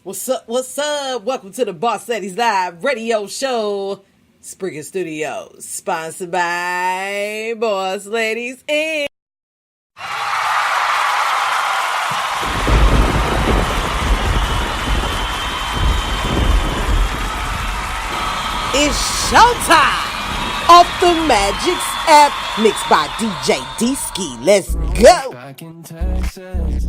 What's up? What's up? Welcome to the Boss Ladies Live radio show. Springer Studios, sponsored by Boss Ladies Inc. It's showtime off the Magic's app, mixed by DJ D-Ski. Let's go. Back in Texas.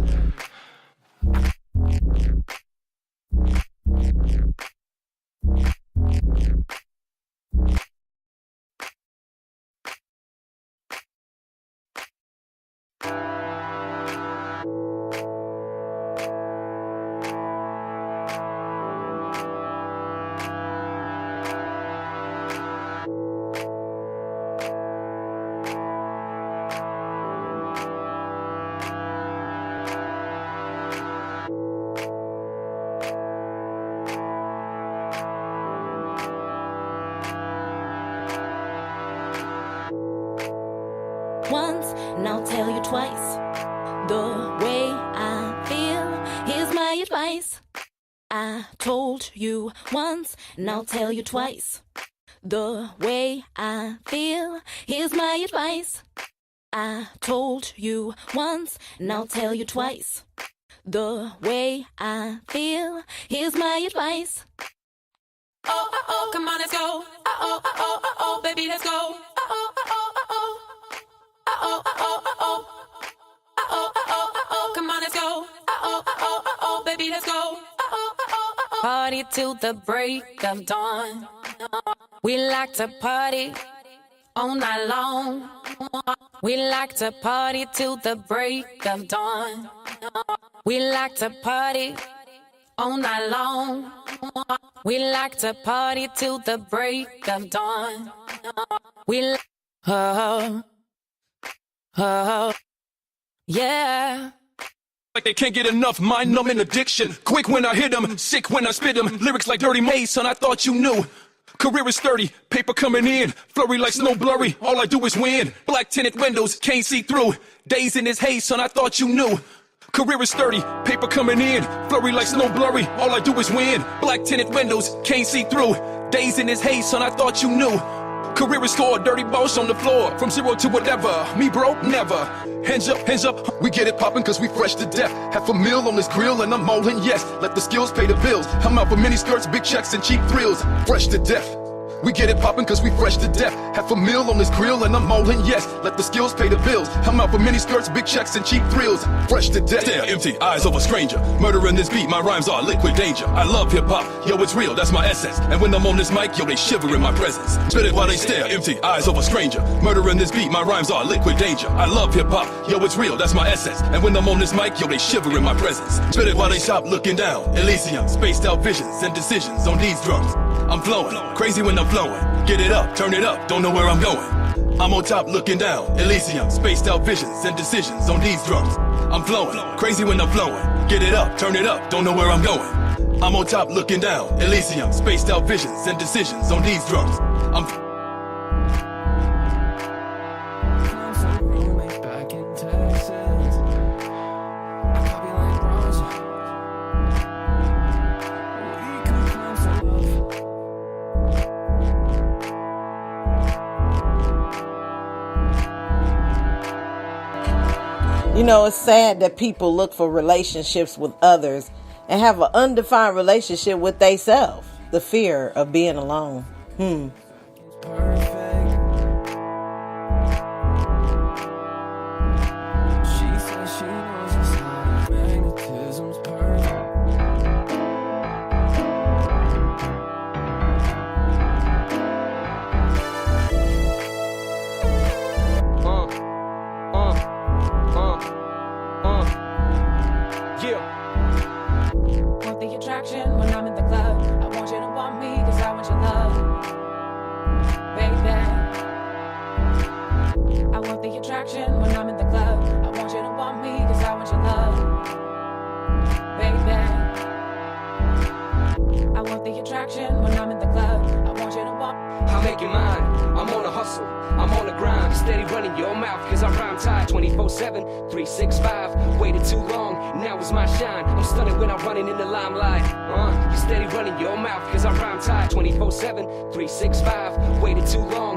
Once, and I'll tell you twice. The way I feel, here's my advice. I told you once, and I'll tell you twice. The way I feel, here's my advice. I told you once, and I'll tell you twice. The way I feel, here's my advice. Oh, oh, oh, come on, let's go. Oh, oh, oh, oh, oh, oh, baby, let's go. Oh, oh, oh, oh, oh. Oh, oh, oh, oh, oh. Oh, oh, oh, oh, oh, come on, let's go. Oh, oh, oh, oh, oh, baby, let's go. Oh, oh, oh, oh, oh. Party till the break of dawn. We like to party all night long. We like to party till the break of dawn. We like to party all night long. We like to party till the break of dawn. We oh, yeah. Like they can't get enough mind-numbing addiction. Quick when I hit them, sick when I spit them. Lyrics like Dirty Maze, son, I thought you knew. Career is 30, paper coming in. Flurry like snow blurry, all I do is win. Black tinted windows, can't see through. Days in this haze, son, I thought you knew. Career is 30, paper coming in. Flurry like snow blurry, all I do is win. Black tinted windows, can't see through. Days in this haze, son, I thought you knew. Career is scored, dirty balls on the floor. From zero to whatever, me bro, never. Hands up, we get it poppin' cause we fresh to death. Half a meal on this grill and I'm molding, yes. Let the skills pay the bills. I'm out for mini skirts, big checks and cheap thrills. Fresh to death. We get it poppin' cause we fresh to death. Half a meal on this grill and I'm molding, yes. Let the skills pay the bills. I'm out for mini skirts, big checks and cheap thrills. Fresh to death. Stare empty, eyes over stranger. Murdering this beat, my rhymes are liquid danger. I love hip hop, yo it's real, that's my essence. And when I'm on this mic, yo they shiver in my presence. Spit it while they stare, empty, eyes over stranger. Murdering this beat, my rhymes are liquid danger. I love hip hop, yo it's real, that's my essence. And when I'm on this mic, yo they shiver in my presence. Spit it while they stop looking down. Elysium, spaced out visions and decisions on these drums. I'm flowing, crazy when I'm flowing. Get it up, turn it up, don't know where I'm going. I'm on top looking down. Elysium, spaced out visions and decisions on these drums. I'm flowing, crazy when I'm flowing. Get it up, turn it up, don't know where I'm going. I'm on top looking down. Elysium, spaced out visions and decisions on these drums. Back in Texas. I copy like bronze. We can climb for love. You know, it's sad that people look for relationships with others and have an undefined relationship with theyself. The fear of being alone. Perfect. She says she knows it's not magnetism's perfect. Yeah. Want the attraction when I'm in the club. I want you to want me cause I want your love. Baby. I want the attraction when I'm in the club. I want you to want me cause I want your love. Baby. I want the attraction when I'm in the club. I want you to want. I'll make you mine. I'm on a hustle, I'm on the grind. Steady running your mouth, cause I rhyme tight. 24/7, 365. Waited too long, now it's my shine. I'm stunning when I'm running in the limelight. You steady running your mouth, cause I rhyme tight. 24/7, 365. Waited too long.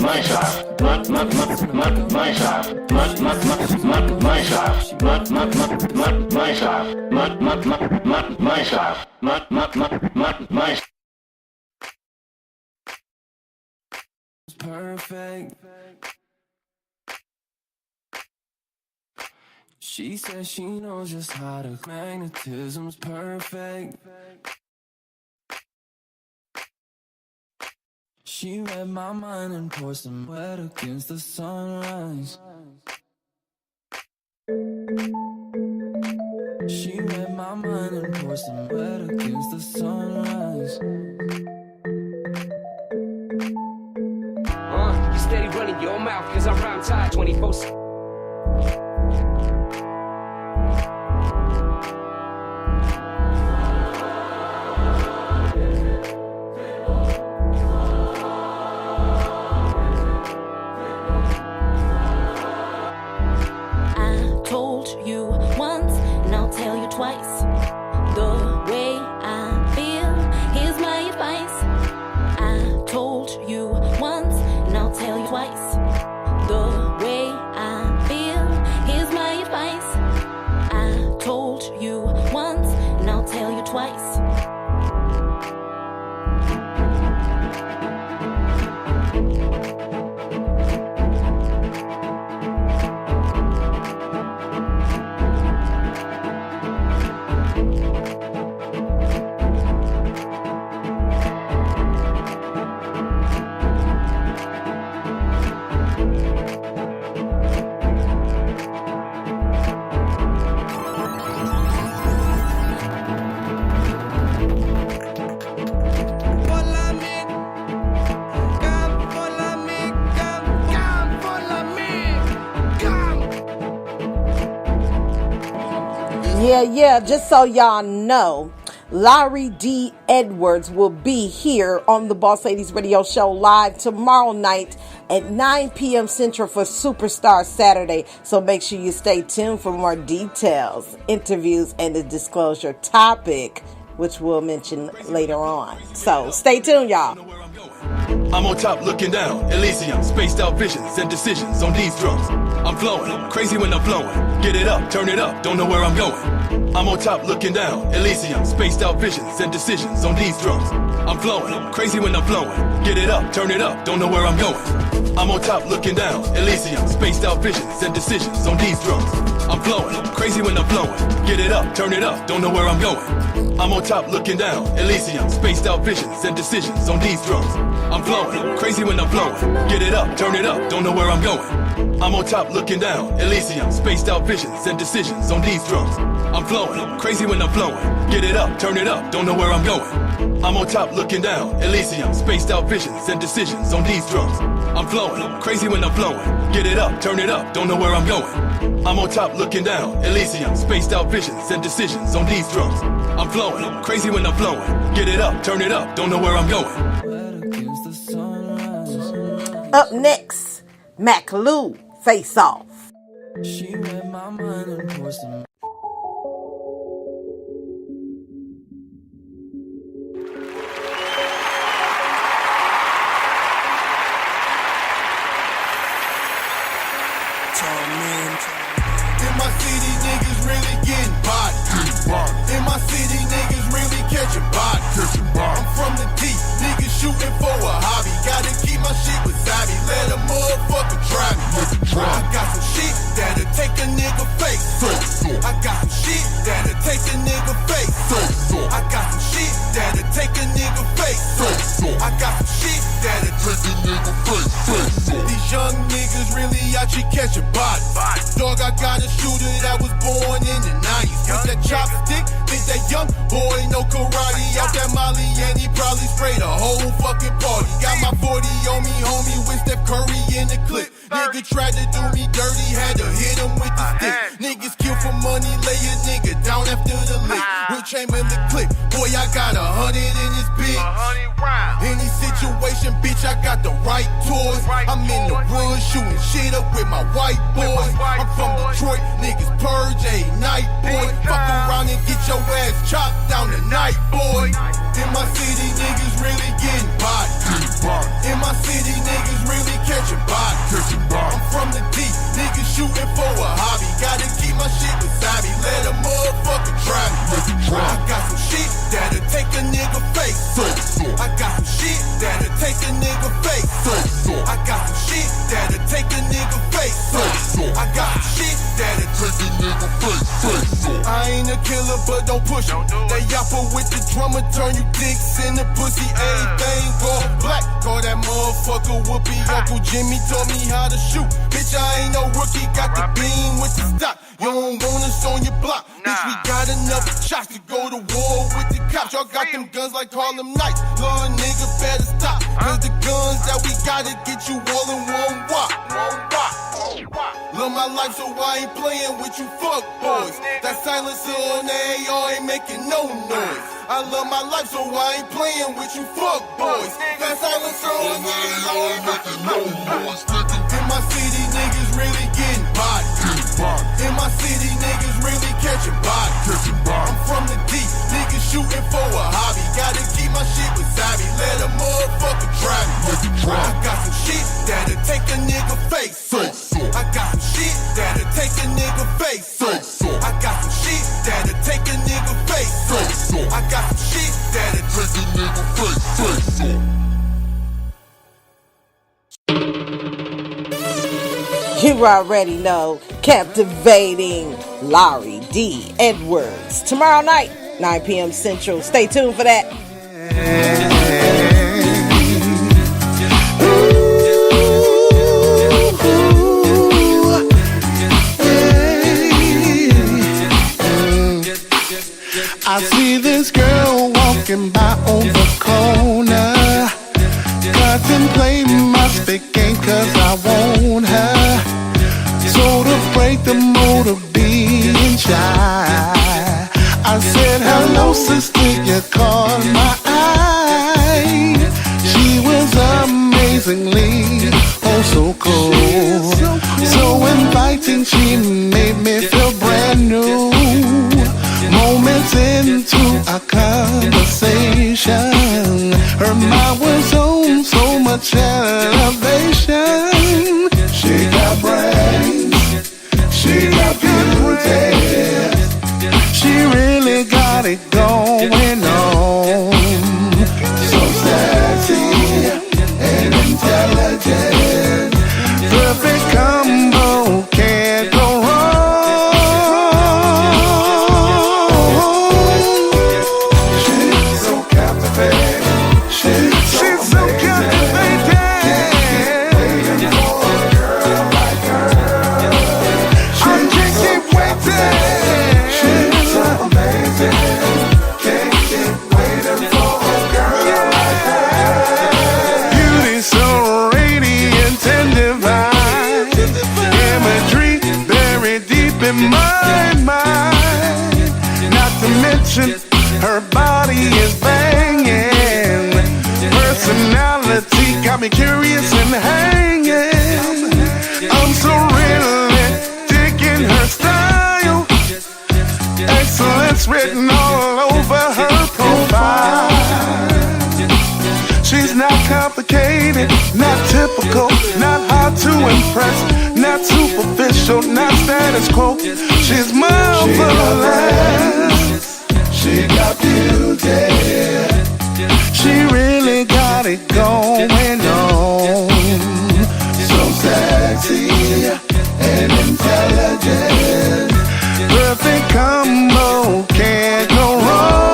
My shot, my shot, my shot, my shot. Perfect. She says she knows just how to. Magnetism's perfect. She read my mind and poured some wet against the sunrise. She read my mind and poured some wet against the sunrise. You steady running your mouth, cause I rhyme tight. 24/7. I told you once, and I'll tell you twice. The way I feel, here's my advice. I told you once, and I'll tell you twice. The way I feel, here's my advice. I told you once, and I'll tell you twice. Yeah, just so y'all know, Larry D. Edwards will be here on the Boss Ladies Radio Show live tomorrow night at 9 p.m. Central for Superstar Saturday. So make sure you stay tuned for more details, interviews, and the disclosure topic, which we'll mention later on. So stay tuned, y'all. I'm on top looking down, Elysium, spaced out visions and decisions on these drums. I'm flowing, crazy when I'm flowing. Get it up, turn it up, don't know where I'm going. I'm on top looking down, Elysium, spaced out visions and decisions on these drums. I'm flowing, crazy when I'm flowing. Get it up, turn it up, don't know where I'm going. I'm on top looking down, Elysium, spaced out visions and decisions on these drums. I'm flowing, crazy when I'm flowing. Get it up, turn it up, don't know where I'm going. I'm on top looking down, Elysium, spaced out visions and decisions on these drums. I'm flowing, crazy when I'm flowing. Get it up, turn it up, don't know where I'm going. I'm on top looking down, Elysium, spaced out visions and decisions on these drums. I'm flowing, crazy when I'm flowing. Get it up, turn it up, don't know where I'm going. I'm on top looking down, Elysium, spaced out visions and decisions on these drums. I'm flowing, crazy when I'm flowing. Get it up, turn it up, don't know where I'm going. I'm on top looking down, Elysium, spaced out visions and decisions on these drums. I'm flowing, crazy when I'm flowing. Get it up, turn it up, don't know where I'm going. Up next, Mac Lou, Face Off. She read my mind and poured some. In my city, niggas really getting body. In my city, niggas really catching body. I'm from the deep, niggas shooting for a hobby. Gotta keep my shit beside me, let a motherfucker try me. I got some shit that'll take a nigga face. I got some shit that'll take a nigga face. I got some shit that'll take a nigga face. I got some shit that'll take a nigga face. These young niggas really out here catching bodies. Dog, I got a shooter that was born in the 90s. With that chopstick, think that young boy know karate. Out that Molly and he probably sprayed a whole fucking party. Got my 40 on me, homie, with Steph Curry in the clip. Nigga tried to do me dirty, had to hit him with the stick. Niggas kill for money, lay a nigga down after the lick. Will Chamberlain clip, boy, boy, I got 100 in this bitch. Any situation, bitch, I got the right toys. I'm in the woods shooting shit up with my white boys. I'm from Detroit, niggas purge a night, boy. Fuck around and get your ass chopped down tonight, boy. In my city, niggas really getting body. In my city, niggas really catching body. I'm from the deep, niggas shooting for a hobby. Gotta keep my shit beside me, let a motherfucker try me. I got some shit that'll take a nigga face. I got some shit that'll take a nigga face. I got some shit that'll take a nigga face. I got some shit that'll take a nigga face. I ain't a killer, but don't push it. They yapper with the drummer, turn you dicks in the pussy. Everything go black. Call that motherfucker Whoopi. Uncle Jimmy taught me how to shoot. Bitch, I ain't no rookie. Got the beam with the stock. You don't want us on your block. Bitch, we got enough shots to go to war with the cops. Y'all got them guns like Harlem Nights. Little nigga better stop. Cause the guns that we gotta get you all in one walk. Love my life, so I ain't playing with you fuck boys. That silencer on the AR ain't making no noise. I love my life, so I ain't playing with you fuck boys. That silencer on the AR ain't making no noise. In my city, niggas really getting body. In my city, niggas really catching body. I'm from the deep, niggas shooting for a hobby. Gotta keep my shit beside me, let a motherfucker try me. I got some shit that'll take a nigga face. I got some shit that'll take a nigga face. I got some shit that'll take a nigga face. I got some shit that'll take a nigga face. You already know, captivating Larry D. Edwards. Tomorrow night, 9 p.m. Central. Stay tuned for that. I see this girl walking by on the corner, contemplating my spit game cause I want her. So to break the mood of being shy, I said, hello sister, you caught my eye. She was amazingly, oh so cool, so inviting, she made me feel brand new. Moments into a conversation, her mind was on so much elevation. She got brains, she got beauty, she really got it going on. So sexy and intelligent, perfect combo, can't go wrong. Her body is banging, personality got me curious and hanging. I'm so really digging her style, excellence written all over her profile. She's not complicated, not typical, not hard to impress, not superficial, not status quo. She's marvelous. She got beauty, she really got it going on. So sexy and intelligent, perfect combo, can't go wrong.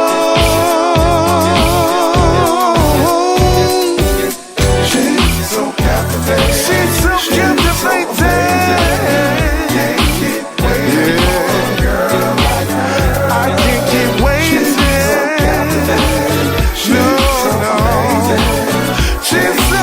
She's so captivating, she's so captivating. Can't keep waiting for a girl like her. I can't keep waiting. She's so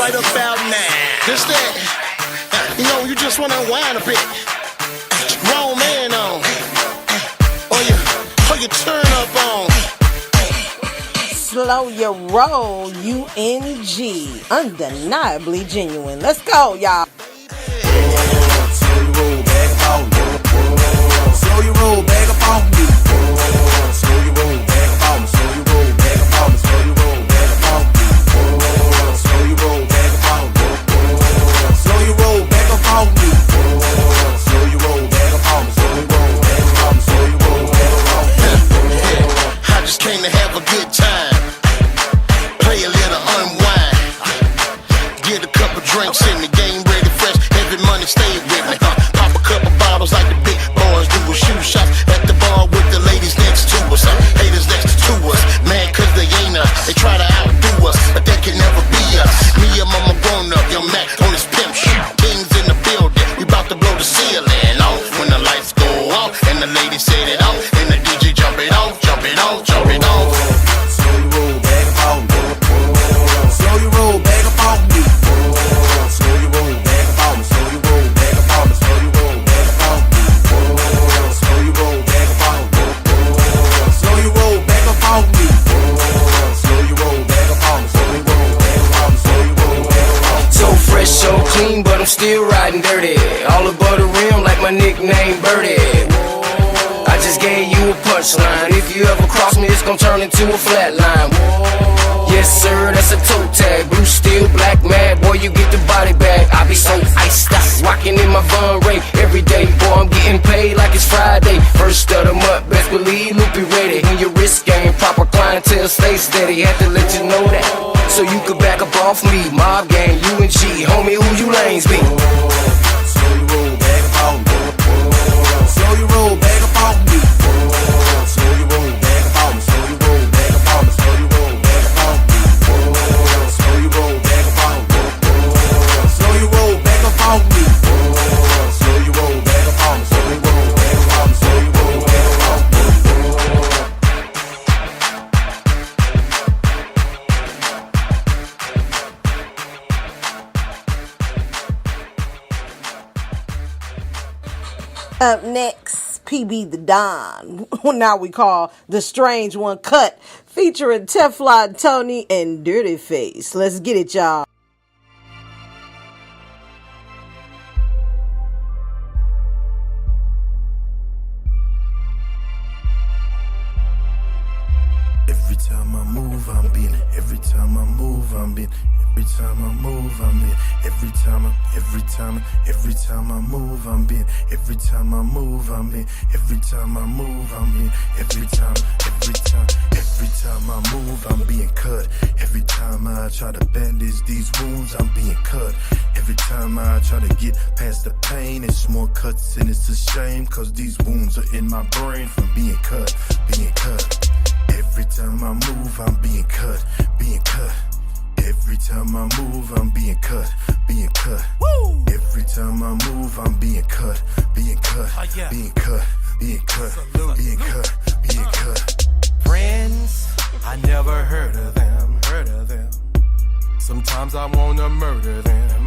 right about now. Just that, you know, you just wanna unwind a bit. Grown man on, or you turn up on. Slow your roll, UNG. Undeniably genuine. Let's go, y'all. Slow your roll back up on me. Slow your roll back up on me. Slow your roll back up on me. Slow your roll back up on me. Slow your roll back up on me. Slow your roll back up on me. Slow your roll back up on me. Slow your roll back up on me. Slow your roll back up on me. Slow your roll back up on me. Yeah, I just came to have a good time. Play a little unwind. Get a couple drinks in the game ready fresh. Every money stay with me. Pop a couple bottles like the big boys do with shoe shots at the bar with the ladies next to us. Haters next to us. Mad cause they ain't us. They try to outdo us, but that can never be us. Me and mama grown up, young Mac on his pimp shit. Kings in the building. We about to blow the ceiling off when the lights go off and the ladies set it off and the DJ jump it off, jump it off, jump it off. Slow your roll back up on me. Slow your roll back up on me. Slow your roll back up on me. Slow your roll back up on me. Slow your roll back up on me. Slow your roll back up on me. Slow your roll back up on me. Slow your roll back up on me. Slow your roll back up on me. Slow your roll back up on me. So fresh, so clean, but I'm still riding dirty. All above the rim like my nickname Birdie. I just gave you a punchline. If you ever cross me, it's gon' turn into a flat line. Yes sir, that's a toe tag. Blue steel, black mad, boy you get the body bag. I be so iced out, rockin' in my Von Ray every day. Boy I'm getting paid like it's Friday. First of the month, best believe Loopy ready. When your wrist game, proper clientele, stay steady. Had to let you know that, so you could back up off me. Mob gang, UNG, homie who you lanes be. Slow your roll back up on me. Slow your roll back up on me. Slow your roll back up on me. Slow your roll back up on me. Slow your roll back up on me. Slow your roll back up on me. Slow your roll back up on me. Slow your roll back up on me. Slow your roll back up on me. Slow your roll back up on me. Up next, PB the Don. Now we call the Strange One Cut, featuring Teflon Tony and Dirty Face. Let's get it, y'all. Every time I move, I'm being. Every time I move, I'm being. Every time I move, I'm in. Every time I move, I'm in. Every time I move, I'm in. Every time I move, I'm in. Every time I move, I'm being cut. Every time I try to bandage these wounds, I'm being cut. Every time I try to get past the pain, it's more cuts and it's a shame, cause these wounds are in my brain from being cut, being cut. Every time I move, I'm being cut, being cut. Every time I move, I'm being cut, being cut. Woo! Every time I move, I'm being cut, being cut, being cut, being cut, being cut, being cut. Friends, I never heard of them, Sometimes I wanna murder them,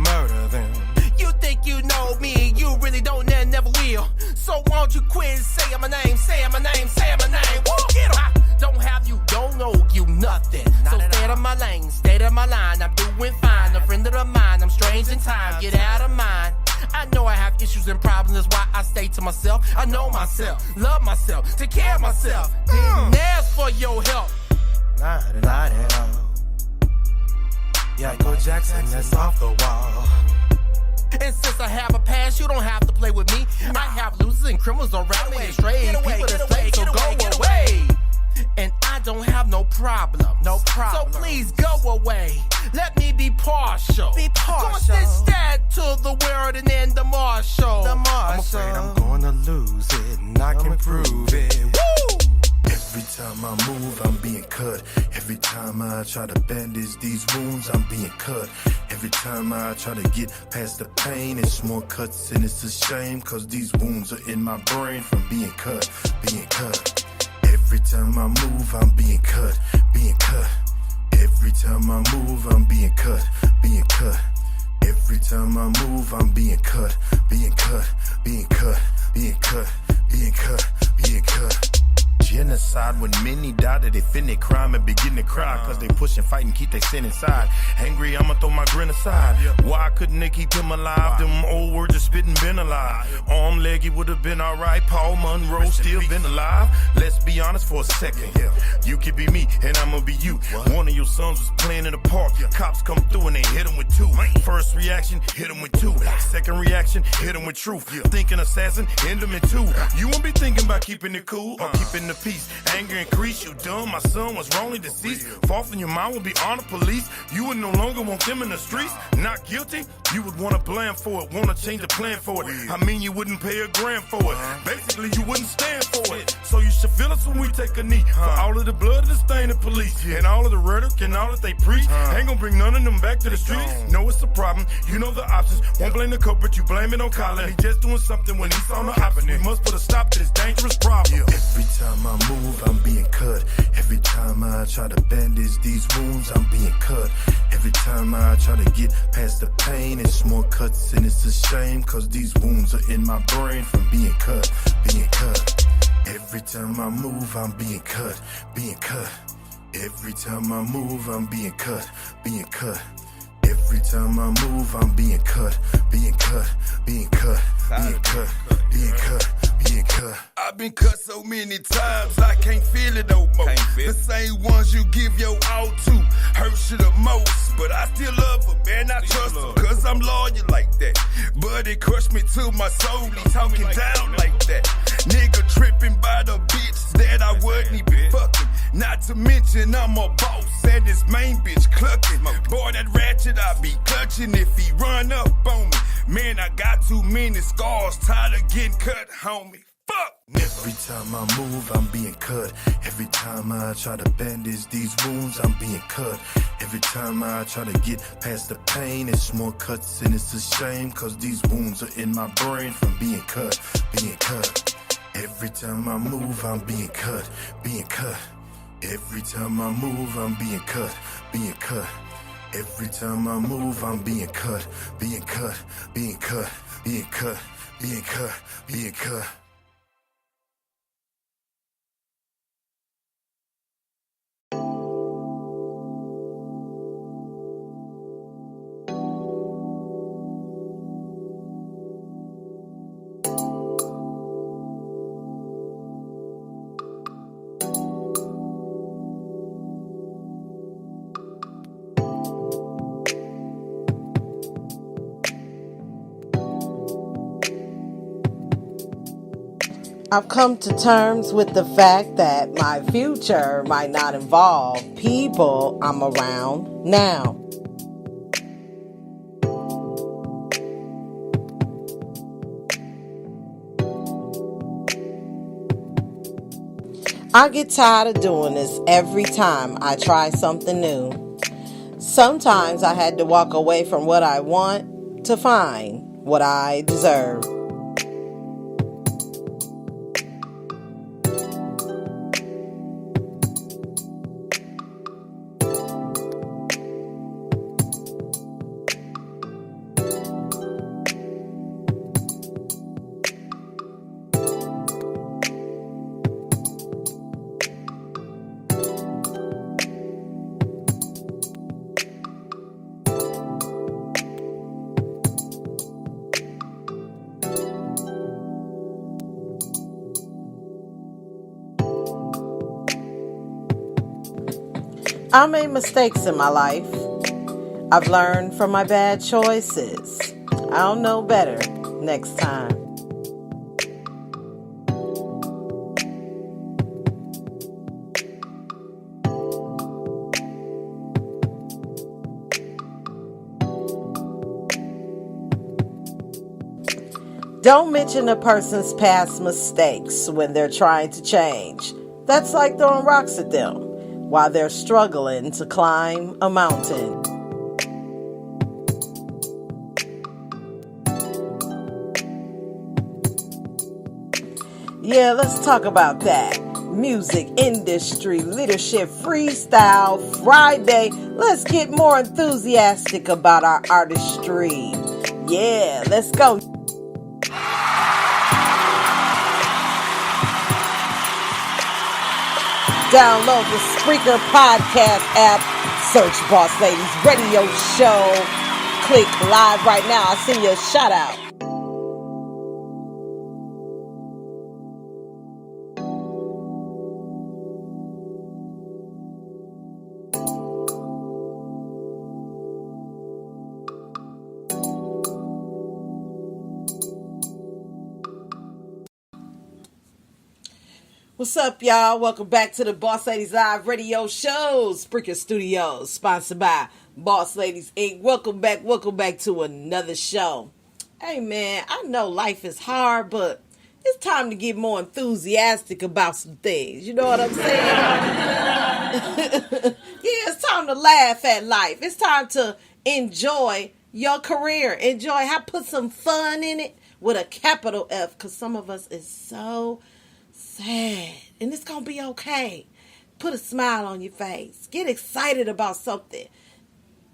You think you know me, you really don't and never will. So won't you quit saying my name, saying my name, saying my name. Woo! Get 'em. I don't have you, don't know you nothing. So stay out of my lane, stay to my line. I'm doing fine, a friend of mine. I'm strange in time, get out of mine. I know I have issues and problems, that's why I stay to myself. I know myself, love myself, take care of myself. Didn't ask for your help. Not at all. Yeah, go Jackson, that's off the wall. And since I have a past, you don't have to play with me. I have losers and criminals around me, and stray people that's played, so go away. And I don't have no problem. So please go away. Let me be partial. Cause instead to the world and then the marshal. I'm afraid I'm gonna lose it, and I can prove it. Woo! Every time I move, I'm being cut. Every time I try to bandage these wounds, I'm being cut. Every time I try to get past the pain, it's more cuts and it's a shame, cause these wounds are in my brain from being cut, being cut. Every time I move, I'm being cut, being cut. Every time I move, I'm being cut, being cut. Every time I move, I'm being cut, being cut, being cut, being cut, being cut, being cut. Genocide when many die that they finish crime and begin to cry cause they push and fight and keep their sin inside. Angry, I'ma throw my grin aside. Why couldn't they keep him alive? Them old words of spitting been alive. Arm leg, he would have been alright. Paul Monroe still been alive. Let's be honest for a second. You could be me and I'ma be you. One of your sons was playing in the park. Cops come through and they hit him with two. First reaction, hit him with two. Second reaction, hit him with truth. Thinking assassin, end him in two. You won't be thinking about keeping it cool or keeping the peace. Anger increase, you dumb. My son was wrongly deceased. Fault from your mind will be on the police. You would no longer want them in the streets. Not guilty, you would want to blame for it. Want to change the plan for it. I mean, you wouldn't pay a grand for it. Basically, you wouldn't stand for it. So you should feel us when we take a knee. For all of the blood of the stain of police. And all of the rhetoric and all that they preach. Ain't gonna bring none of them back to the streets. No, it's a problem. You know the options. Won't blame the culprit, you blame it on Colin. He just doing something when he's on the opposite. We must put a stop to this dangerous problem. Every time I move, I'm being cut. Every time I try to bandage these wounds, I'm being cut. Every time I try to get past the pain, it's more cuts and it's a shame, cause these wounds are in my brain from being cut, being cut. Every time I move, I'm being cut, being cut. Every time I move, I'm being cut, being cut. Every time I move, I'm being cut, being cut, being cut, being cut, being cut, being cut. I've been cut so many times, I can't feel it no more. The same ones you give your all to hurt you the most. But I still love her, man, I trust her, cause I'm loyal like that. But it crushed me to my soul, he talking down like that. Nigga tripping by the bitch that I wouldn't even fucking. Not to mention I'm a boss and this main bitch clucking. Boy, that ratchet I be clutching if he run up on me. Man, I got too many scars, tired of getting cut, homie. Fuck! Every time I move, I'm being cut. Every time I try to bandage these wounds, I'm being cut. Every time I try to get past the pain, it's more cuts and it's a shame, cause these wounds are in my brain from being cut, being cut. Every time I move, I'm being cut, being cut. Every time I move, I'm being cut, being cut. Every time I move, I'm being cut, being cut, being cut, being cut, being cut, being cut. I've come to terms with the fact that my future might not involve people I'm around now. I get tired of doing this every time I try something new. Sometimes I had to walk away from what I want to find what I deserve. I made mistakes in my life. I've learned from my bad choices. I'll know better next time. Don't mention a person's past mistakes when they're trying to change. That's like throwing rocks at them while they're struggling to climb a mountain. Yeah, let's talk about that. music industry leadership Freestyle Friday. Let's get more enthusiastic about our artistry. Yeah, let's go. Download the Spreaker podcast app. Search Boss Ladies Radio Show. Click live right now. I'll send you a shout out. What's up, y'all? Welcome back to the Boss Ladies Live Radio Show. Spreaker Studios, sponsored by Boss Ladies Inc. Welcome back to another show. Hey, man, I know life is hard, but it's time to get more enthusiastic about some things. You know what I'm saying? Yeah, it's time to laugh at life. It's time to enjoy your career. Put some fun in it with a capital F, because some of us is so sad, and it's gonna be okay. Put a smile on your face. Get excited about something.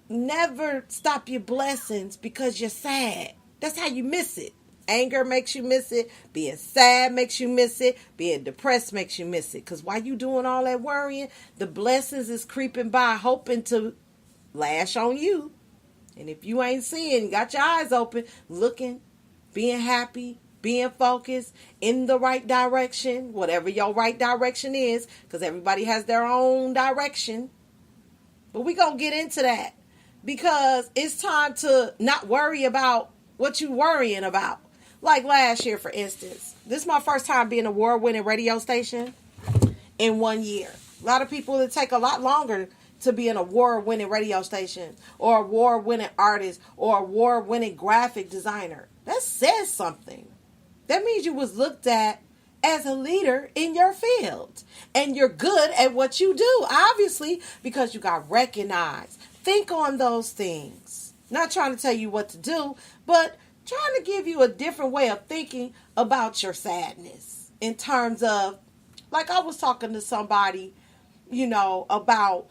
Never stop your blessings because you're sad. That's how you miss it. Anger makes you miss it. Being sad makes you miss it. Being depressed makes you miss it. Because while you doing all that worrying, the blessings is creeping by, hoping to lash on you. And if you ain't seeing, got your eyes open, looking, being happy, being focused in the right direction, whatever your right direction is, because everybody has their own direction. But we gonna get into that because it's time to not worry about what you worrying about. Like last year, for instance, this is my first time being an award-winning radio station in 1 year. A lot of people, it take a lot longer to be an award-winning radio station or award-winning artist or award-winning graphic designer. That says something. That means you was looked at as a leader in your field. And you're good at what you do, obviously, because you got recognized. Think on those things. Not trying to tell you what to do, but trying to give you a different way of thinking about your sadness. In terms of, like I was talking to somebody, about,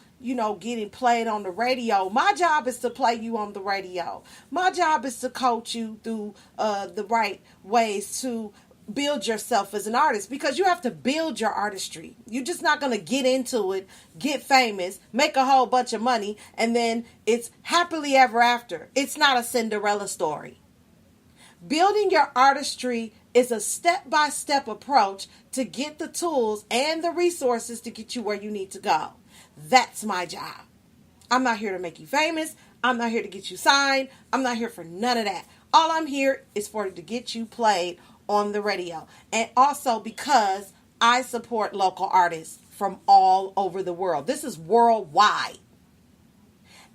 getting played on the radio. My job is to play you on the radio. My job is to coach you through the right ways to build yourself as an artist, because you have to build your artistry. You're just not going to get into it, get famous, make a whole bunch of money, and then it's happily ever after. It's not a Cinderella story. Building your artistry is a step-by-step approach to get the tools and the resources to get you where you need to go. That's my job. I'm not here to make you famous. I'm not here to get you signed. I'm not here for none of that. All I'm here is to get you played on the radio. And also because I support local artists from all over the world. This is worldwide.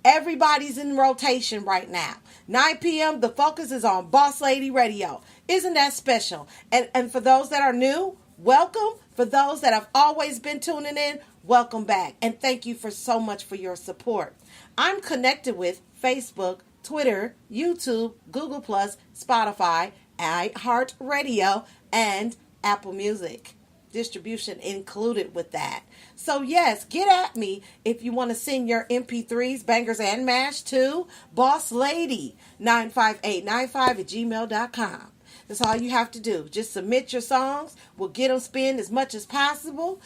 Everybody's in rotation right now. 9 p.m., the focus is on Boss Lady Radio. Isn't that special? And for those that are new, welcome. For those that have always been tuning in, welcome back. And thank you for so much for your support. I'm connected with Facebook, Twitter, YouTube, Google+, Spotify, iHeartRadio, and Apple Music. Distribution included with that. So yes, get at me if you want to send your MP3s, bangers, and mash to bosslady95895@gmail.com. That's all you have to do. Just submit your songs. We'll get them spin as much as possible.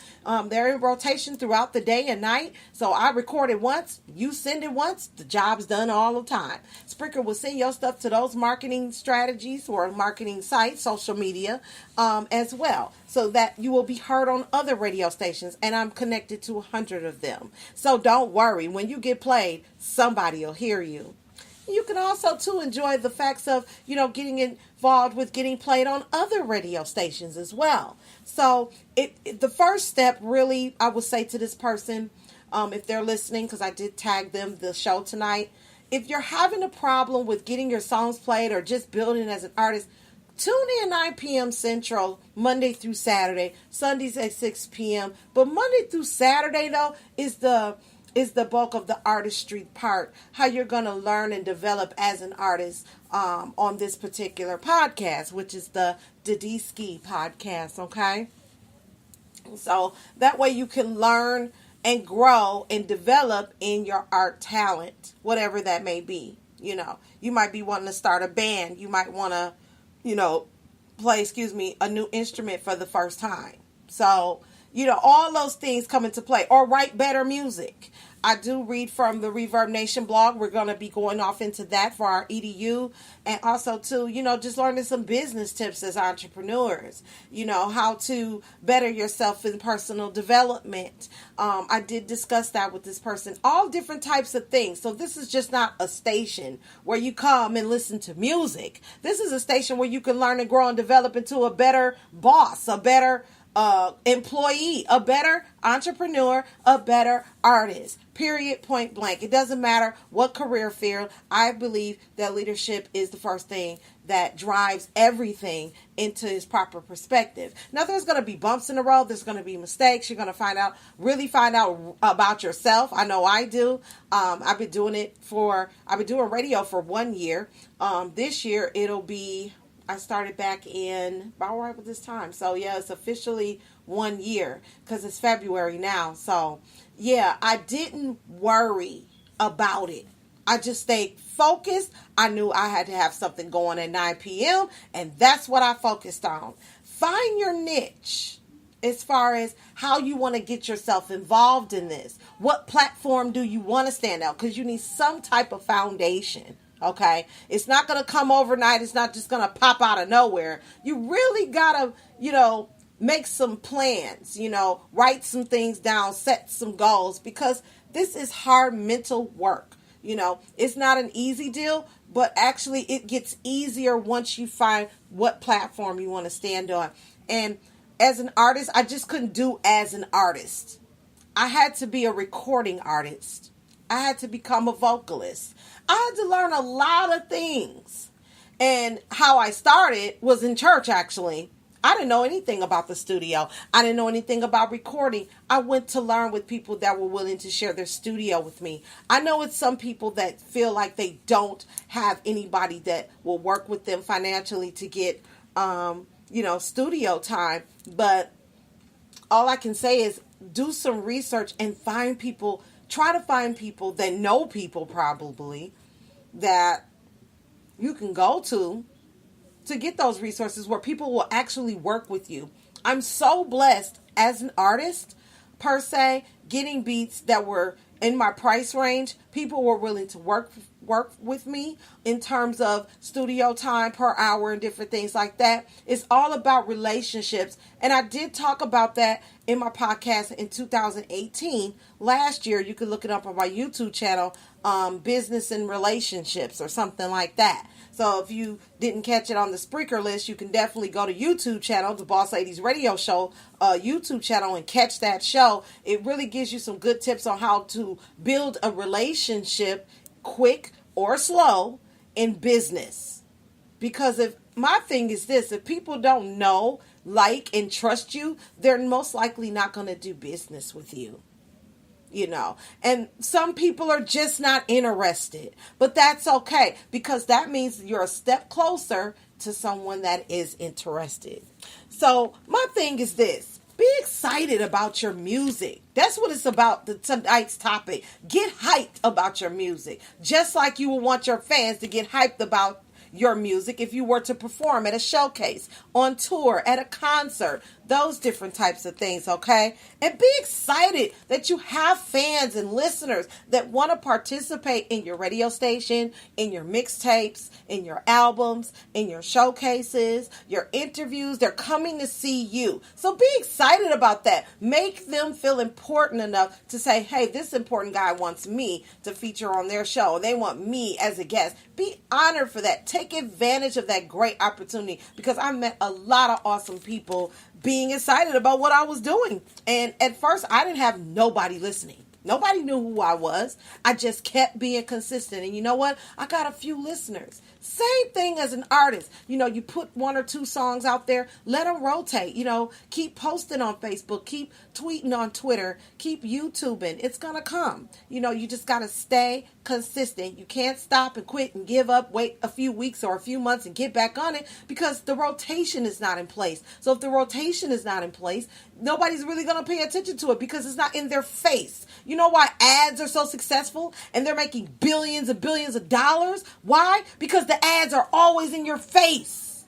They're in rotation throughout the day and night. So I record it once. You send it once. The job's done all the time. Spreaker will send your stuff to those marketing strategies or marketing sites, social media, as well, so that you will be heard on other radio stations. And I'm connected to 100 of them. So don't worry. When you get played, somebody will hear you. You can also, too, enjoy the facts of, getting involved with getting played on other radio stations as well. So the first step, really, I would say to this person, if they're listening, because I did tag them the show tonight, if you're having a problem with getting your songs played or just building as an artist, tune in 9 p.m. Central, Monday through Saturday, Sundays at 6 p.m. But Monday through Saturday, though, is the bulk of the artistry part, how you're going to learn and develop as an artist on this particular podcast, which is the Didisky podcast, okay? So that way you can learn and grow and develop in your art talent, whatever that may be. You might be wanting to start a band. You might want to, play, a new instrument for the first time. So, all those things come into play. Or write better music. I do read from the Reverb Nation blog. We're going to be going off into that for our EDU. And also, too, just learning some business tips as entrepreneurs. How to better yourself in personal development. I did discuss that with this person. All different types of things. So this is just not a station where you come and listen to music. This is a station where you can learn and grow and develop into a better boss, a better employee, a better entrepreneur, a better artist. Period, point blank. It doesn't matter what career field. I believe that leadership is the first thing that drives everything into its proper perspective. Now, there's going to be bumps in the road. There's going to be mistakes. You're going to really find out about yourself. I know I do. I've been doing radio for 1 year. This year, I started back in about right with this time. So, yeah, it's officially 1 year because it's February now. So, yeah, I didn't worry about it. I just stayed focused. I knew I had to have something going at 9 p.m. and that's what I focused on. Find your niche as far as how you want to get yourself involved in this. What platform do you want to stand out? Because you need some type of foundation. Okay, it's not going to come overnight. It's not just going to pop out of nowhere. You really got to, make some plans, write some things down, set some goals, because this is hard mental work. It's not an easy deal, but actually it gets easier once you find what platform you want to stand on. And as an artist, I just couldn't do as an artist. I had to be a recording artist. I had to become a vocalist. I had to learn a lot of things. And how I started was in church, actually. I didn't know anything about the studio. I didn't know anything about recording. I went to learn with people that were willing to share their studio with me. I know it's some people that feel like they don't have anybody that will work with them financially to get, studio time. But all I can say is do some research and find people. Try to find people that know people probably that you can go to get those resources where people will actually work with you. I'm so blessed as an artist, per se, getting beats that were in my price range. People were willing to work with me in terms of studio time per hour and different things like that. It's all about relationships. And I did talk about that in my podcast in 2018. Last year, you could look it up on my YouTube channel, Business and Relationships or something like that. So if you didn't catch it on the Spreaker list, you can definitely go to YouTube channel, the Boss Ladies Radio Show YouTube channel, and catch that show. It really gives you some good tips on how to build a relationship quick or slow in business. Because my thing is this, if people don't know, like, and trust you, they're most likely not going to do business with you. And some people are just not interested, but that's okay, because that means you're a step closer to someone that is interested. So my thing is this: be excited about your music. That's what it's about, tonight's topic. Get hyped about your music, just like you would want your fans to get hyped about your music if you were to perform at a showcase, on tour, at a concert, those different types of things, okay? And be excited that you have fans and listeners that want to participate in your radio station, in your mixtapes, in your albums, in your showcases, your interviews. They're coming to see you. So be excited about that. Make them feel important enough to say, hey, this important guy wants me to feature on their show. They want me as a guest. Be honored for that. Take advantage of that great opportunity, because I met a lot of awesome people being excited about what I was doing. And at first, I didn't have nobody listening. Nobody knew who I was. I just kept being consistent. And you know what? I got a few listeners. Same thing as an artist. You know, you put 1 or 2 songs out there, let them rotate. You know, keep posting on Facebook, keep tweeting on Twitter, keep YouTubing. It's going to come. You know, you just got to stay consistent. You can't stop and quit and give up, wait a few weeks or a few months and get back on it because the rotation is not in place. So if the rotation is not in place, nobody's really going to pay attention to it because it's not in their face. You know why ads are so successful and they're making billions and billions of dollars? Why? Because the ads are always in your face.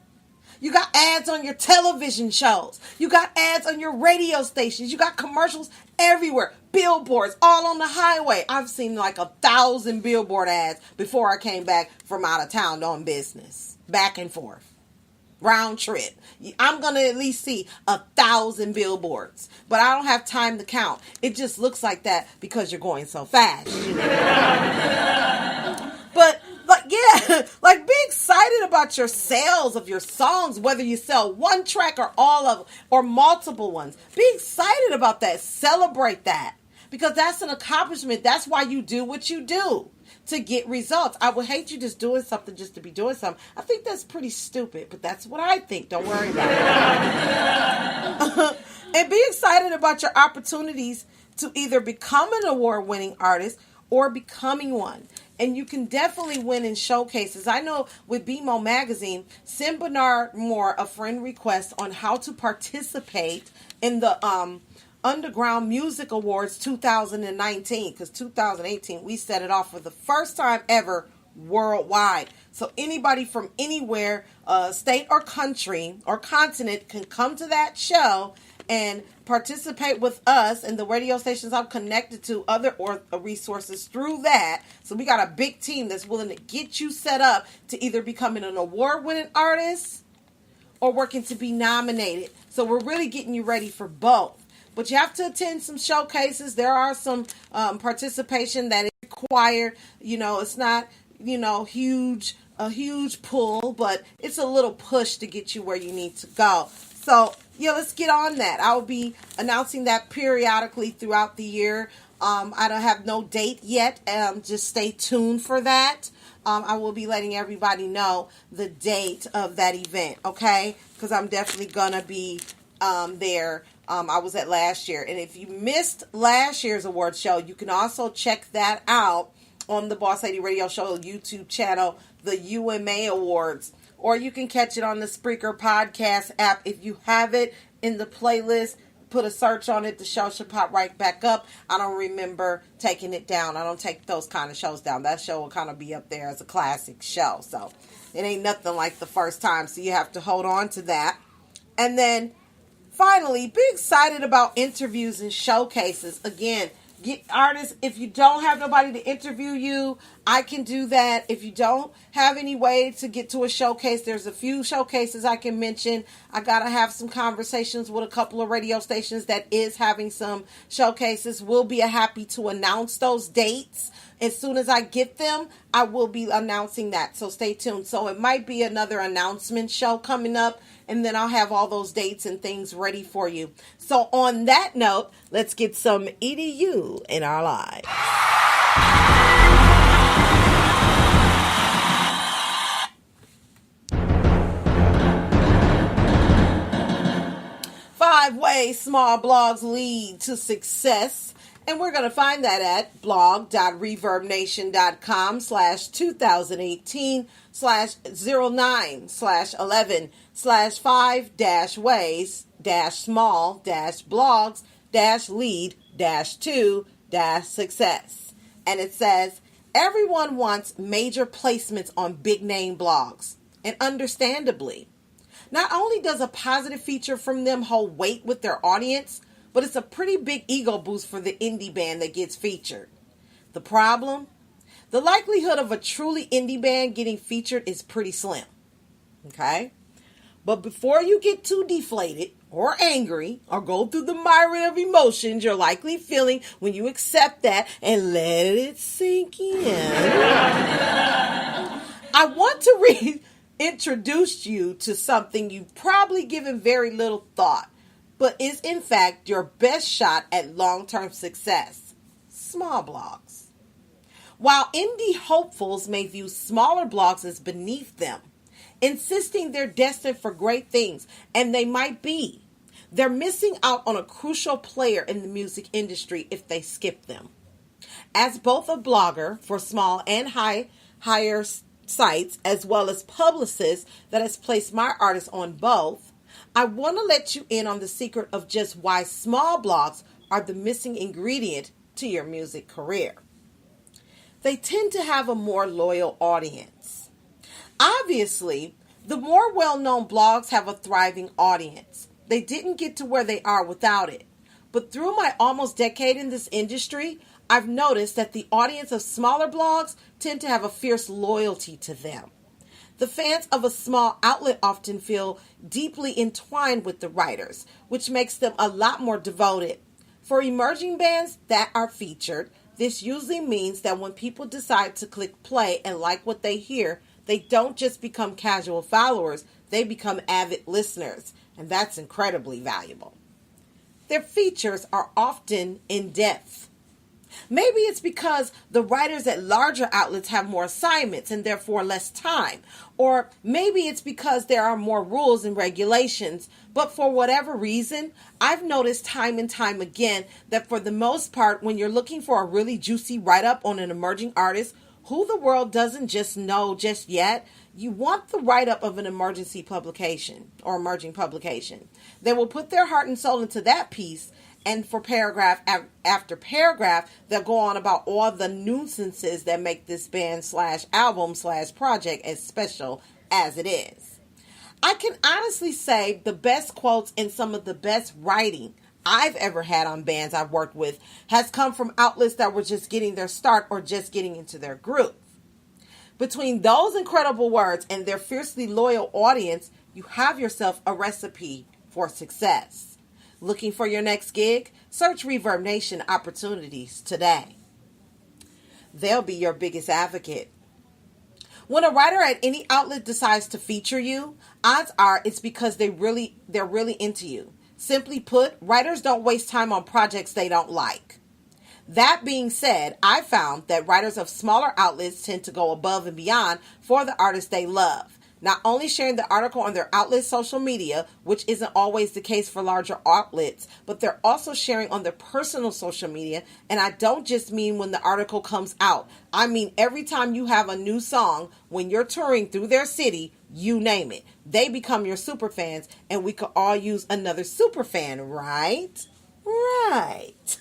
You got ads on your television shows. You got ads on your radio stations. You got commercials everywhere. Billboards all on the highway. I've seen like 1,000 billboard ads before I came back from out of town on business. Back and forth. Round trip. I'm going to at least see 1,000 billboards. But I don't have time to count. It just looks like that because you're going so fast. But yeah, like be excited about your sales of your songs, whether you sell one track or all of them or multiple ones. Be excited about that. Celebrate that because that's an accomplishment. That's why you do what you do. To get results. I would hate you just doing something just to be doing something. I think that's pretty stupid, but that's what I think. Don't worry about it. And be excited about your opportunities to either become an award-winning artist or becoming one. And you can definitely win in showcases. I know with BMO Magazine, send Bernard Moore a friend request on how to participate in the Underground Music Awards 2019, because 2018 we set it off for the first time ever worldwide. So anybody from anywhere, state or country or continent can come to that show and participate with us and the radio stations I'm connected to, other resources through that. So we got a big team that's willing to get you set up to either becoming an award-winning artist or working to be nominated. So we're really getting you ready for both. But you have to attend some showcases. There are some participation that is required. You know, it's not, a huge pull, but it's a little push to get you where you need to go. So, yeah, let's get on that. I will be announcing that periodically throughout the year. I don't have no date yet. Just stay tuned for that. I will be letting everybody know the date of that event, okay? Because I'm definitely going to be there. I was at last year. And if you missed last year's award show, you can also check that out on the Boss Lady Radio Show YouTube channel, the UMA Awards. Or you can catch it on the Spreaker podcast app. If you have it in the playlist, put a search on it. The show should pop right back up. I don't remember taking it down. I don't take those kind of shows down. That show will kind of be up there as a classic show. So it ain't nothing like the first time. So you have to hold on to that. And then finally, be excited about interviews and showcases. Again, get artists. If you don't have nobody to interview you, I can do that. If you don't have any way to get to a showcase, there's a few showcases I can mention. I got to have some conversations with a couple of radio stations that is having some showcases. We'll be happy to announce those dates. As soon as I get them, I will be announcing that. So stay tuned. So it might be another announcement show coming up. And then I'll have all those dates and things ready for you. So on that note, let's get some EDU in our lives. Five ways small blogs lead to success. And we're going to find that at blog.reverbnation.com/09/11/5-ways-small-blogs-lead-to-success. And it says, everyone wants major placements on big name blogs. And understandably, not only does a positive feature from them hold weight with their audience, but it's a pretty big ego boost for the indie band that gets featured. The problem? The likelihood of a truly indie band getting featured is pretty slim. Okay? But before you get too deflated or angry or go through the mire of emotions you're likely feeling when you accept that and let it sink in, I want to reintroduce you to something you've probably given very little thought, but is in fact your best shot at long-term success. small blogs. While indie hopefuls may view smaller blogs as beneath them, insisting they're destined for great things, and they might be, they're missing out on a crucial player in the music industry if they skip them. As both a blogger for small and higher sites, as well as publicist that has placed my artists on both, I want to let you in on the secret of just why small blogs are the missing ingredient to your music career. They tend to have a more loyal audience. Obviously, the more well-known blogs have a thriving audience. They didn't get to where they are without it. But through my almost decade in this industry, I've noticed that the audience of smaller blogs tend to have a fierce loyalty to them. The fans of a small outlet often feel deeply entwined with the writers, which makes them a lot more devoted. For emerging bands that are featured, this usually means that when people decide to click play and like what they hear, they don't just become casual followers, they become avid listeners, and that's incredibly valuable. Their features are often in-depth. Maybe it's because the writers at larger outlets have more assignments and therefore less time. Or maybe it's because there are more rules and regulations. But for whatever reason, I've noticed time and time again that for the most part, when you're looking for a really juicy write-up on an emerging artist who the world doesn't just know just yet, you want the write-up of an emergency publication or emerging publication. They will put their heart and soul into that piece. And for paragraph after paragraph, they'll go on about all the nuisances that make this band / album / project as special as it is. I can honestly say the best quotes and some of the best writing I've ever had on bands I've worked with has come from outlets that were just getting their start or just getting into their groove. Between those incredible words and their fiercely loyal audience, you have yourself a recipe for success. Looking for your next gig? Search Reverb Nation opportunities today. They'll be your biggest advocate. When a writer at any outlet decides to feature you, odds are it's because they're really into you. Simply put, writers don't waste time on projects they don't like. That being said, I found that writers of smaller outlets tend to go above and beyond for the artists they love. Not only sharing the article on their outlet's social media, which isn't always the case for larger outlets, but they're also sharing on their personal social media. And I don't just mean when the article comes out. I mean every time you have a new song, when you're touring through their city, you name it. They become your super fans, and we could all use another super fan, right? Right.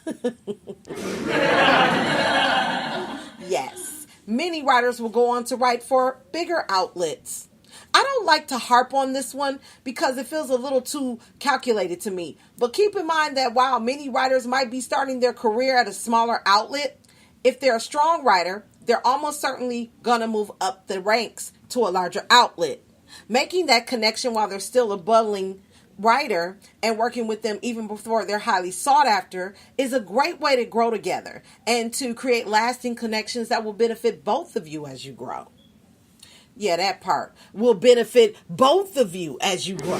Yes. Many writers will go on to write for bigger outlets. I don't like to harp on this one because it feels a little too calculated to me. But keep in mind that while many writers might be starting their career at a smaller outlet, if they're a strong writer, they're almost certainly going to move up the ranks to a larger outlet. Making that connection while they're still a budding writer and working with them even before they're highly sought after is a great way to grow together and to create lasting connections that will benefit both of you as you grow. Yeah, that part will benefit both of you as you grow.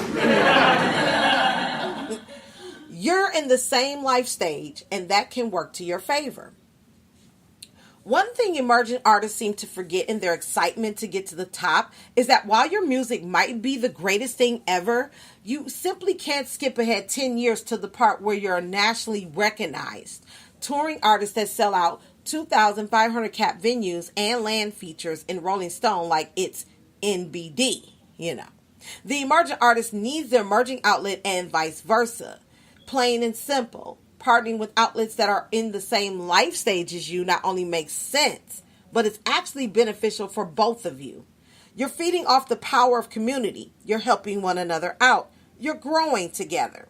You're in the same life stage, and that can work to your favor. One thing emerging artists seem to forget in their excitement to get to the top is that while your music might be the greatest thing ever, you simply can't skip ahead 10 years to the part where you're nationally recognized. Touring artists that sell out 2,500 cap venues and land features in Rolling Stone like it's NBD, The emerging artist needs their emerging outlet and vice versa. Plain and simple. Partnering with outlets that are in the same life stage as you not only makes sense, but it's actually beneficial for both of you. You're feeding off the power of community. You're helping one another out. You're growing together.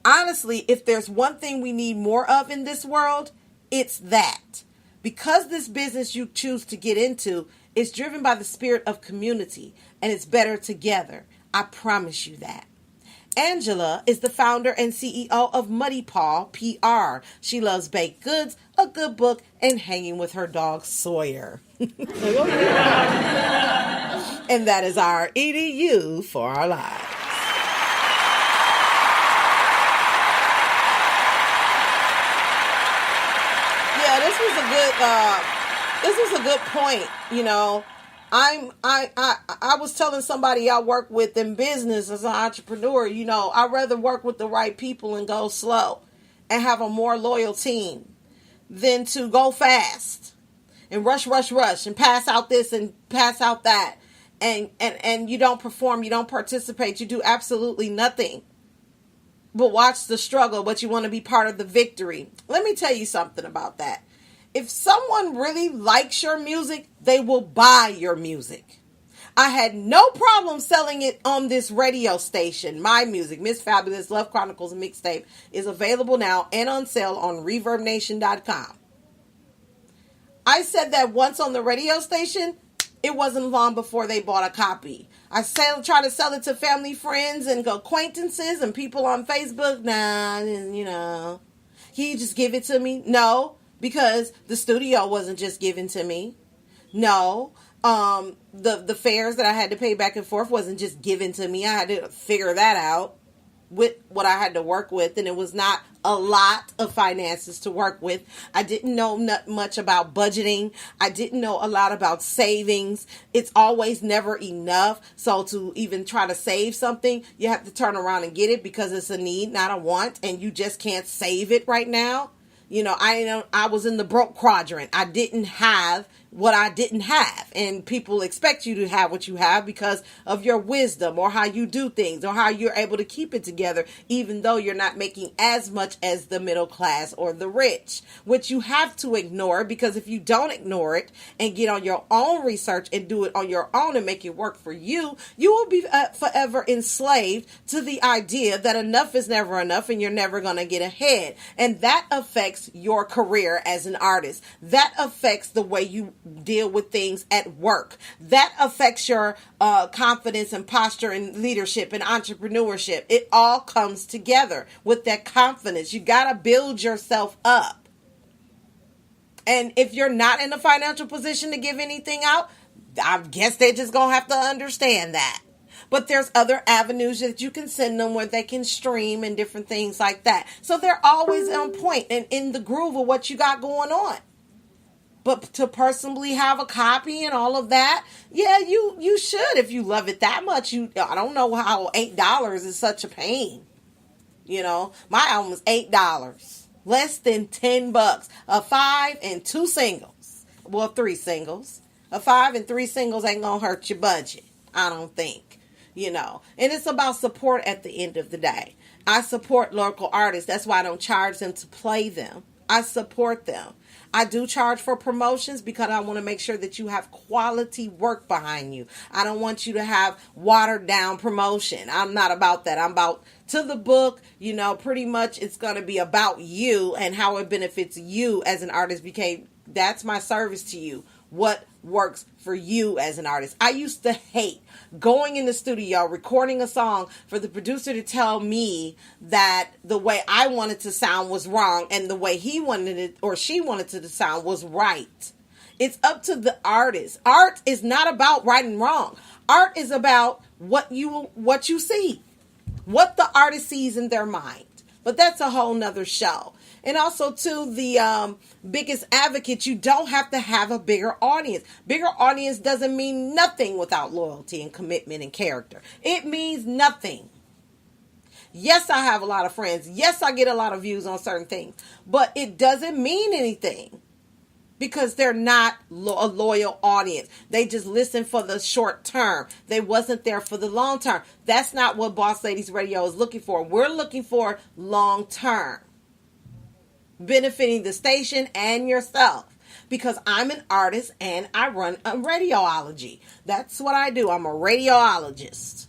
Honestly, if there's one thing we need more of in this world, it's that. Because this business you choose to get into is driven by the spirit of community and it's better together. I promise you that. Angela is the founder and CEO of Muddy Paw PR. She loves baked goods, a good book, and hanging with her dog Sawyer. And that is our EDU for our lives. Yeah, this this was a good point. You know, I was telling somebody I work with in business as an entrepreneur. You know, I'd rather work with the right people and go slow, and have a more loyal team, than to go fast and rush, and pass out this and pass out that, and you don't perform, you don't participate, you do absolutely nothing but watch the struggle, but you want to be part of the victory. Let me tell you something about that. If someone really likes your music, they will buy your music. I had no problem selling it on this radio station. My music, Miss Fabulous Love Chronicles mixtape, is available now and on sale on ReverbNation.com. I said that once on the radio station. It wasn't long before they bought a copy. I try to sell it to family, friends, and acquaintances and people on Facebook. Nah, you know, he just give it to me. No, because the studio wasn't just given to me. No, the fares that I had to pay back and forth wasn't just given to me. I had to figure that out with what I had to work with, and it was not a lot of finances to work with. I didn't know much about budgeting. I didn't know a lot about savings. It's always never enough. So to even try to save something, you have to turn around and get it because it's a need, not a want, and you just can't save it right now. You know, I was in the broke quadrant. I didn't have what I didn't have. And people expect you to have what you have because of your wisdom or how you do things or how you're able to keep it together, even though you're not making as much as the middle class or the rich, which you have to ignore, because if you don't ignore it and get on your own research and do it on your own and make it work for you, you will be forever enslaved to the idea that enough is never enough and you're never going to get ahead. And that affects your career as an artist. That affects the way you deal with things at work. That affects your confidence and posture in leadership and entrepreneurship. It all comes together with that confidence. You got to build yourself up. And if you're not in a financial position to give anything out, I guess they're just going to have to understand that. But there's other avenues that you can send them where they can stream and different things like that. So they're always on point and in the groove of what you got going on. But to personally have a copy and all of that, yeah, you should if you love it that much. I don't know how $8 is such a pain. You know, my album was $8, less than $10, a 5 and 2 singles, well 3 singles. A 5 and 3 singles ain't gonna hurt your budget, I don't think. You know, and it's about support at the end of the day. I support local artists. That's why I don't charge them to play them. I support them. I do charge for promotions because I want to make sure that you have quality work behind you. I don't want you to have watered down promotion. I'm not about that. I'm about to the book, you know, pretty much it's going to be about you and how it benefits you as an artist. That's my service to you. What works for you as an artist. I used to hate going in the studio, recording a song for the producer to tell me that the way I wanted to sound was wrong and the way he wanted it or she wanted it to sound was right. It's up to the artist. Art is not about right and wrong. Art is about what you see, what the artist sees in their mind. But that's a whole nother show. And also, too, the biggest advocate, you don't have to have a bigger audience. Bigger audience doesn't mean nothing without loyalty and commitment and character. It means nothing. Yes, I have a lot of friends. Yes, I get a lot of views on certain things. But it doesn't mean anything because they're not a loyal audience. They just listen for the short term. They wasn't there for the long term. That's not what Boss Ladies Radio is looking for. We're looking for long term, benefiting the station and yourself, because I'm an artist and I run a radiology. That's what I do. I'm a radiologist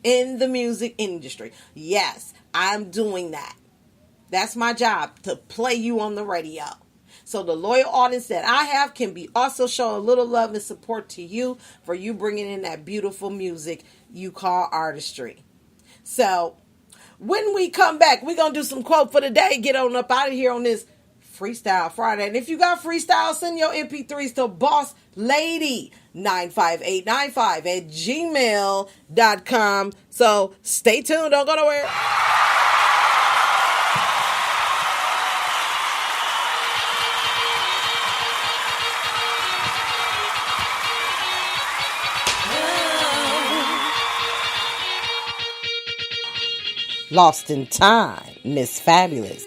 in the music industry. Yes, I'm doing that. That's my job, to play you on the radio. So the loyal audience that I have can be also show a little love and support to you for you bringing in that beautiful music you call artistry. So when we come back, we're going to do some quote for the day. Get on up out of here on this Freestyle Friday. And if you got freestyle, send your MP3s to bosslady95895@gmail.com. So stay tuned. Don't go nowhere. Lost in Time, Miss Fabulous.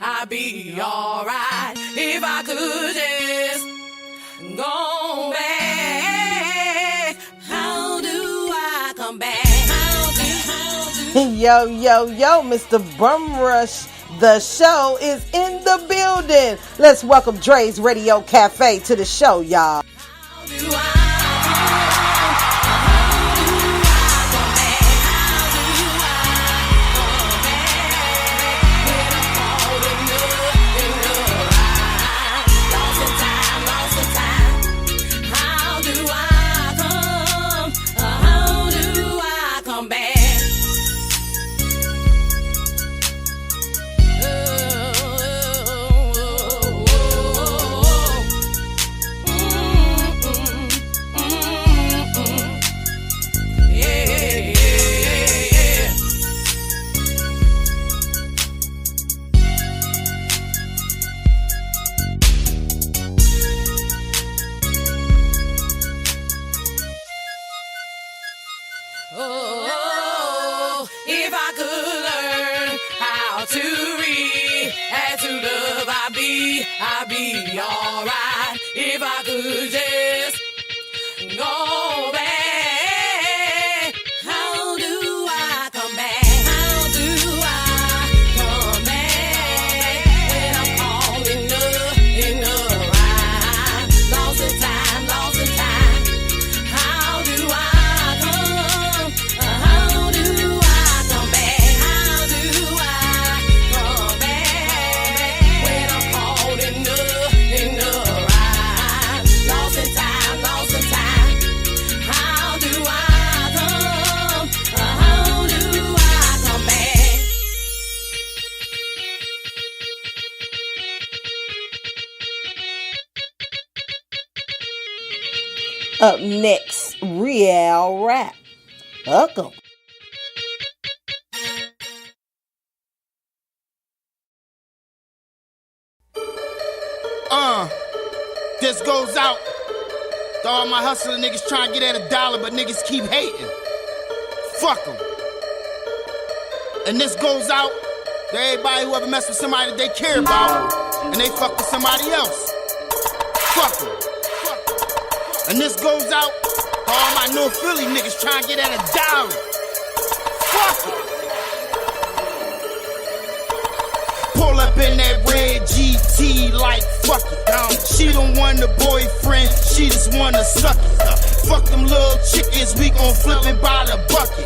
I'd be alright if I could just go back. How do I come back? Yo, Mr. Bum Rush. The show is in the building. Let's welcome Dre's Radio Cafe to the show, y'all. How do I if I could learn how to read and to love, I'd be alright. If I could just go back, how do I come back? How do I come back when I'm caught in the rhyme? Lost in time, lost in time. How do I come? How do I come back? How do I come back when I'm caught in the rhyme? Lost in time, lost in time. How do I come? How do I come back? Up next, Real Rap. Welcome. This goes out to all my hustling niggas trying to get at $1, but niggas keep hating. Fuck them. And this goes out to everybody who ever mess with somebody that they care about and they fuck with somebody else. Fuck them. And this goes out to all my North Philly niggas trying to get at $1. Fuck them. Pull up in that red red GT like fuck it. She don't want a boyfriend, she just wanna suck it. Fuck them little chickens, we gon' flip and buy the bucket.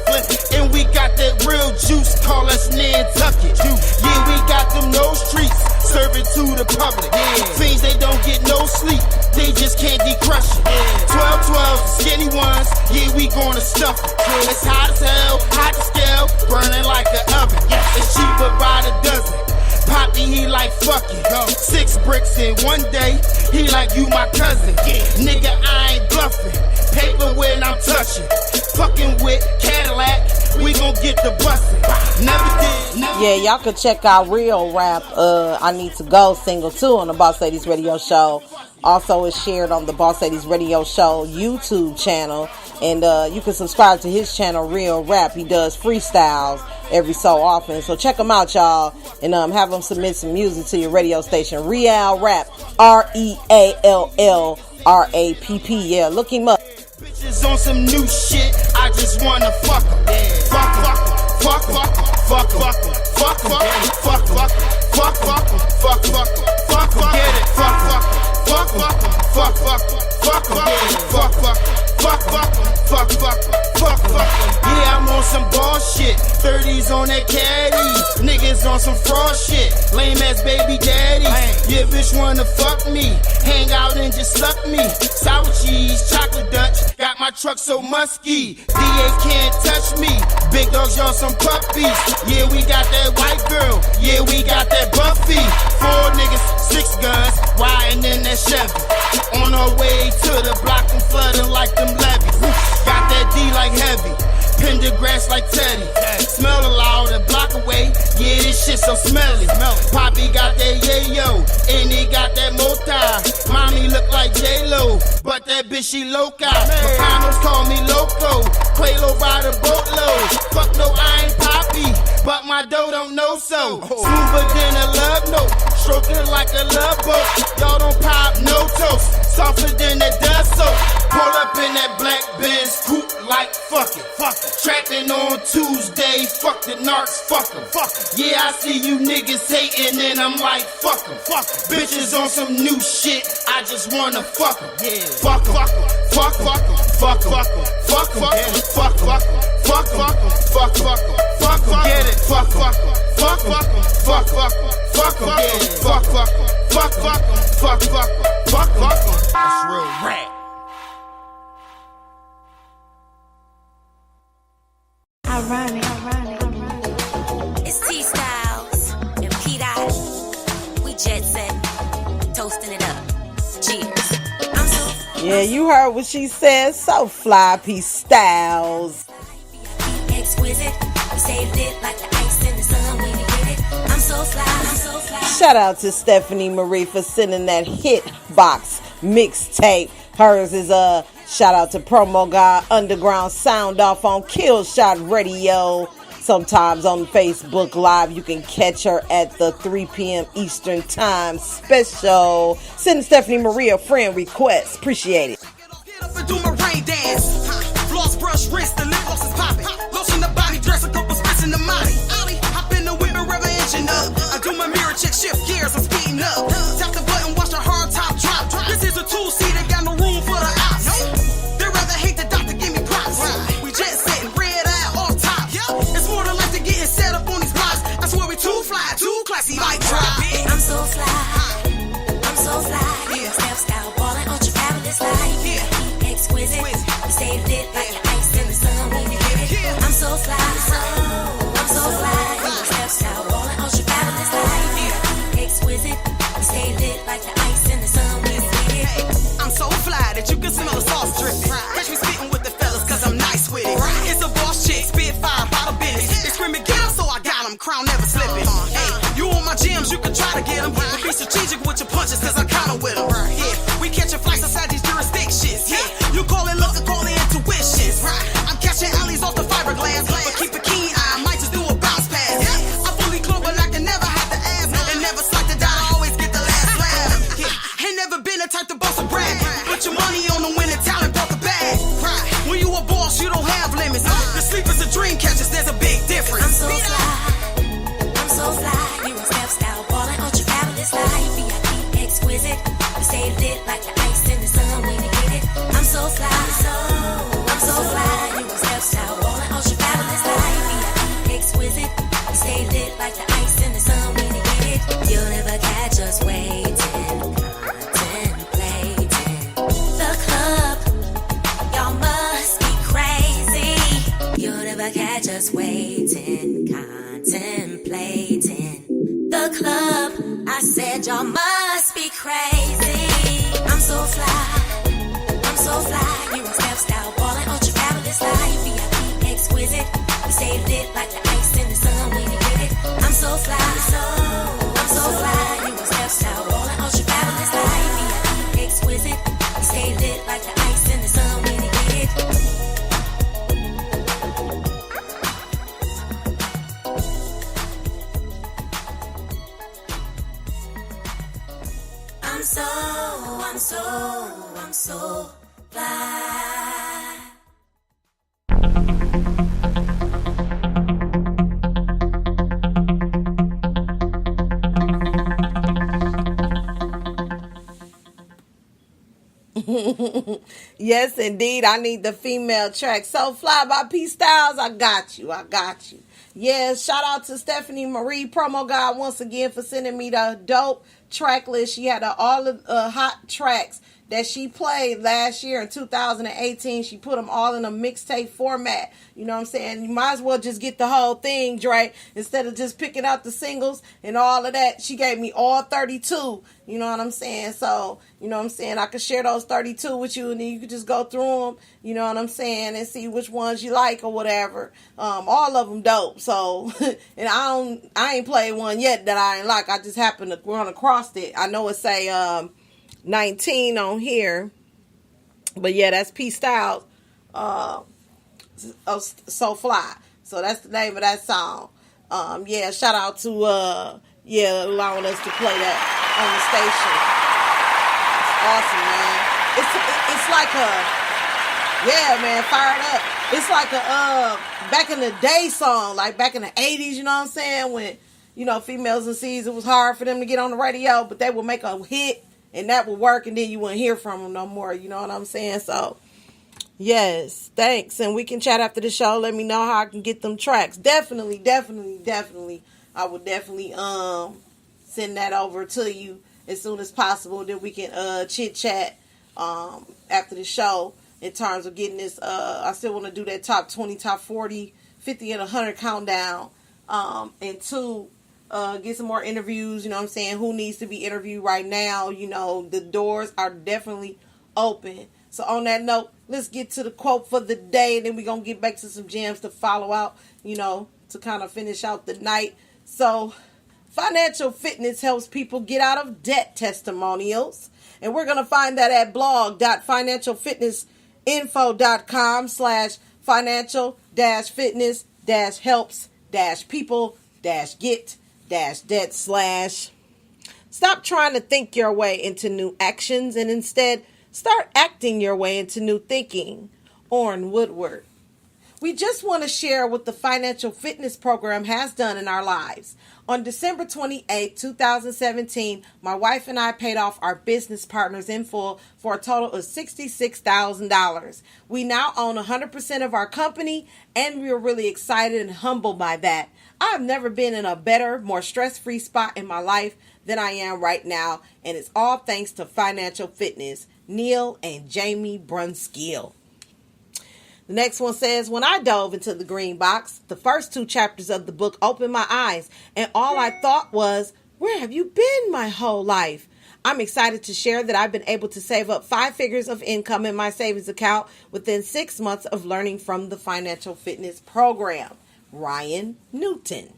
And we got that real juice, call us Nantucket. Yeah, we got them no streets, serve it to the public. Fiends, they don't get no sleep, they just can't decrush it. 12-12, skinny ones, yeah, we gonna stuff it. It's hot as hell, hot to scale, burning like an oven. It's cheaper by the dozen. Poppy, he like fuck it. 6 bricks in one day, he like you my cousin. Nigga, I ain't bluffing. Paper when I'm touching. Fucking with Cadillac, we gon' get the bustin'. Never did. Yeah, y'all could check out Real Rap, I Need to Go single too on the Boss Ladies Radio Show. Also is shared on the Boss Ladies Radio Show YouTube channel. And you can subscribe to his channel, Real Rap. He does freestyles every so often. So check him out, y'all. And have him submit some music to your radio station. Real Rap. REALLRAPP. Yeah, look him up. Bitches on some new shit, I just wanna fuck em. Fuck em, fuck em, fuck em, fuck em, fuck em, fuck em, fuck em, fuck em, fuck em, fuck em, get it, fuck em, fuck em, fuck em, fuck em, fuck em, fuck em, fuck em. Yeah, I'm on some ball shit, 30s on that caddy, niggas on some fraud shit, lame ass baby daddies. Yeah, bitch wanna fuck me, hang out and just suck me. Sour cheese, chocolate Dutch, got my truck so musky. DA can't touch me. Big dogs, y'all some puppies. Yeah, we got that white girl. Yeah, we got that Buffy. 4 niggas, 6 guns, riding in that Chevy. On our way to the block and flooding like them levees. Got that D like heavy. Pendergrass like Teddy. Smell loud a block away. Yeah, this shit so smelly. Poppy got that yayo, and he got that moti. Mommy look like J-Lo, but that bitch she loca. Papanos call me loco. Quelo by the boatload. Fuck no, I ain't Poppy, but my dough don't know so. Smoother than a love note, stroking like a love boat. Y'all don't pop no toast, softer than that dust soap. Pull up in that black Benz coupe like fuck it. Trapping on Tuesday, fuck the narcs, fuck em. Yeah, I see you niggas hating and I'm like fuck em. Bitches on some new shit, I just wanna fuck em. Fuck em, fuck em, fuck em, fuck em, fuck em, fuck em, fuck em, fuck em, fuck em, get it, fuck em, fuck em, fuck em, fuck em, get it, fuck em, fuck em, fuck em, fuck em. That's real rap. Ironic. It's T-Styles and P-Dot. We jet set, toasting it up. Cheers. I'm so Yeah, you heard what she said. So fly, P-Styles. exquisite. We stay lit like the ice in the sun when you get it. I'm so fly, I'm so fly. Shout out to Stephanie Marie for sending that hit box mixtape. Hers is a shout out to Promo Guy Underground Sound Off on Killshot Radio. Sometimes on Facebook Live, you can catch her at the 3 p.m. Eastern Time special. Send Stephanie Marie a friend request. Appreciate it. Get up and do my rain dance. Floss, brush, wrist, the lip gloss is popping. Lotion the body, dress a couple spits in the money. Hop in the whip and rev an engine up. I do my mirror check, shift gears, I'm speeding up. Tap the button, watch the hard top drop. This is a 2-seat, ain't got no room for the ops. They rather hate the doctor, give me props. We jet setting, red eye off top. It's more than like to getting set up on these blocks. I swear we too fly, too classy, mic drop. I'm so fly, I'm so fly. Step style, ballin' ultra fabulous life. Exquisite, we stay lit like the ice in the sun when you get it. I'm so fly, I'm so fly. Step style, ballin' ultra fabulous life. Exquisite, we stay lit like the ice in the sun when you get it. I'm so fly that you can smell the sauce dripping. Catch me spitting with the fellas cause I'm nice with it. It's a boss chick, spit fire, bottle business. They screaming get 'em, so I got 'em, crown never slipping. Hey, you on my gems, you can try to get 'em, but be strategic with your punches cause I kinda with 'em. Yeah, we catching flights outside these jurisdictions. Yeah, you call it luck, I call it intuitions. I'm catching alleys off the fiberglass, but keep a keen eye, I might just do a bounce pass. I fully clothed, but I can never have to ask, and never slack to die, I always get the last laugh. Yeah, ain't never been the type to boast a brag. Put your money on the winning talent, brought the bag. When you a boss, you don't have limits. The sleep is a dream catchers, there's a big difference. I'm so fly, I'm so fly. You a step style, ballin' ultra fabulous life. exquisite. We stay lit like the ice in the sun when you get it. You'll never catch us waiting, contemplating. The club, y'all must be crazy. You'll never catch us waiting, contemplating. The club, I said y'all must be crazy. I'm so fly, I'm so fly. You a step style, ballin', ultra fabulous life. VIP exquisite. We stay lit like the ice in the sun when you get it. I'm so fly, I'm so fly. You a step style, ballin', ultra fabulous life. VIP exquisite. We stay lit like the ice in the sun when you get it. I'm so fly. Yes, indeed. I need the female track. So Fly by P Styles. I got you. Yeah, shout out to Stephanie Marie, promo guy, once again for sending me the dope track list. She had all of hot tracks that she played last year in 2018. She put them all in a mixtape format. You know what I'm saying? You might as well just get the whole thing, Dre, instead of just picking out the singles and all of that. She gave me all 32. You know what I'm saying? So, you know what I'm saying? I could share those 32 with you, and then you could just go through them, you know what I'm saying, and see which ones you like or whatever. All of them dope. So, and I ain't played one yet that I ain't like. I just happened to run across it. I know it say 19 on here, but yeah, that's P Styles. So Fly. So that's the name of that song. Yeah, shout out to allowing us to play that on the station. It's awesome, man. It's like fired up. It's like a back in the day song, like back in the 80s, you know what I'm saying? When, you know, females and C's, it was hard for them to get on the radio, but they would make a hit and that would work, and then you wouldn't hear from them no more, you know what I'm saying? So yes, thanks. And we can chat after the show. Let me know how I can get them tracks. Definitely. I will definitely send that over to you as soon as possible. Then we can chit chat after the show in terms of getting this. I still want to do that top 20, top 40, 50, and 100 countdown. And two, get some more interviews. You know what I'm saying? Who needs to be interviewed right now? You know, the doors are definitely open. So on that note, let's get to the quote for the day, and then we're going to get back to some gems to follow out, you know, to kind of finish out the night. So financial fitness helps people get out of debt testimonials. And we're going to find that at blog.financial-fitness-helps-people-get-debt/ stop trying to think your way into new actions and instead start acting your way into new thinking. Orrin Woodward. We just want to share what the financial fitness program has done in our lives. On December 28, 2017, my wife and I paid off our business partners in full for a total of $66,000. We now own 100% of our company, and we are really excited and humbled by that. I have never been in a better, more stress-free spot in my life than I am right now, and it's all thanks to financial fitness. Neil and Jamie Brunskill. The next one says, when I dove into the green box, the first 2 chapters of the book opened my eyes, and all I thought was, where have you been my whole life? I'm excited to share that I've been able to save up 5 figures of income in my savings account within 6 months of learning from the financial fitness program. Ryan Newton.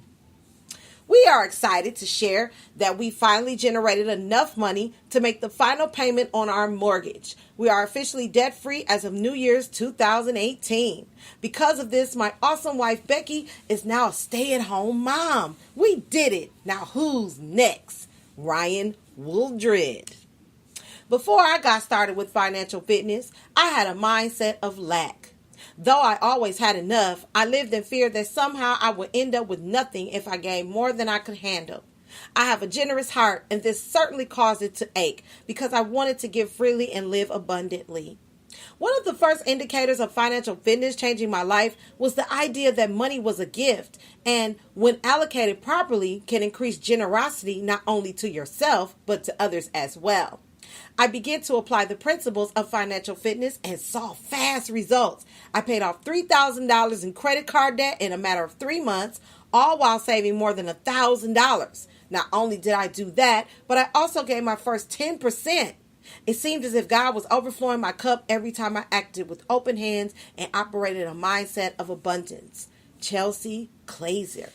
We are excited to share that we finally generated enough money to make the final payment on our mortgage. We are officially debt-free as of New Year's 2018. Because of this, my awesome wife Becky is now a stay-at-home mom. We did it. Now who's next? Ryan Wooldred. Before I got started with financial fitness, I had a mindset of lack. Though I always had enough, I lived in fear that somehow I would end up with nothing if I gave more than I could handle. I have a generous heart, and this certainly caused it to ache because I wanted to give freely and live abundantly. One of the first indicators of financial fitness changing my life was the idea that money was a gift and, when allocated properly, can increase generosity not only to yourself but to others as well. I began to apply the principles of financial fitness and saw fast results. I paid off $3,000 in credit card debt in a matter of 3 months, all while saving more than $1,000. Not only did I do that, but I also gave my first 10%. It seemed as if God was overflowing my cup every time I acted with open hands and operated a mindset of abundance. Chelsea Clazier.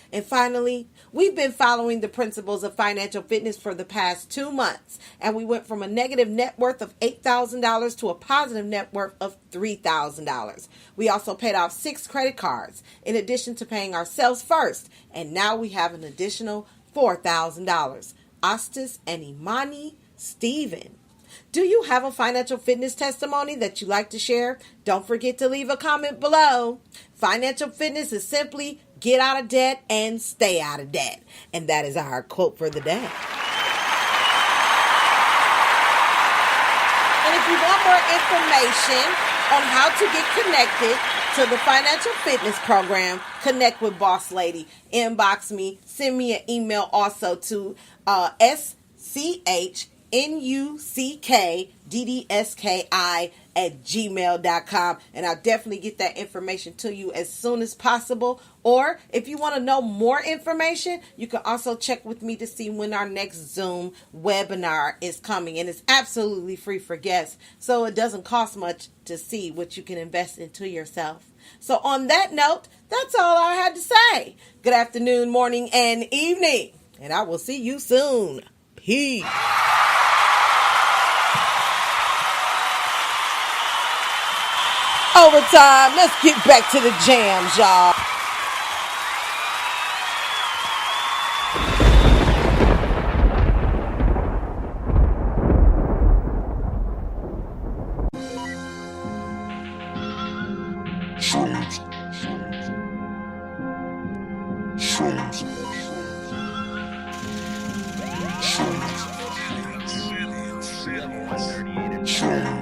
And finally, we've been following the principles of financial fitness for the past 2 months, and we went from a negative net worth of $8,000 to a positive net worth of $3,000. We also paid off 6 credit cards, in addition to paying ourselves first, and now we have an additional $4,000. Ostis and Imani Stephen. Do you have a financial fitness testimony that you'd like to share? Don't forget to leave a comment below. Financial fitness is simply get out of debt and stay out of debt. And that is our quote for the day. And if you want more information on how to get connected to the financial fitness program, connect with Boss Lady. Inbox me. Send me an email also to SCHNUCKDDSKI@gmail.com, and I'll definitely get that information to you as soon as possible. Or if you want to know more information, you can also check with me to see when our next Zoom webinar is coming, and it's absolutely free for guests, so it doesn't cost much to see what you can invest into yourself. So on that note, that's all I had to say. Good afternoon, morning, and evening, and I will see you soon. Peace. Overtime. Let's get back to the jams, y'all.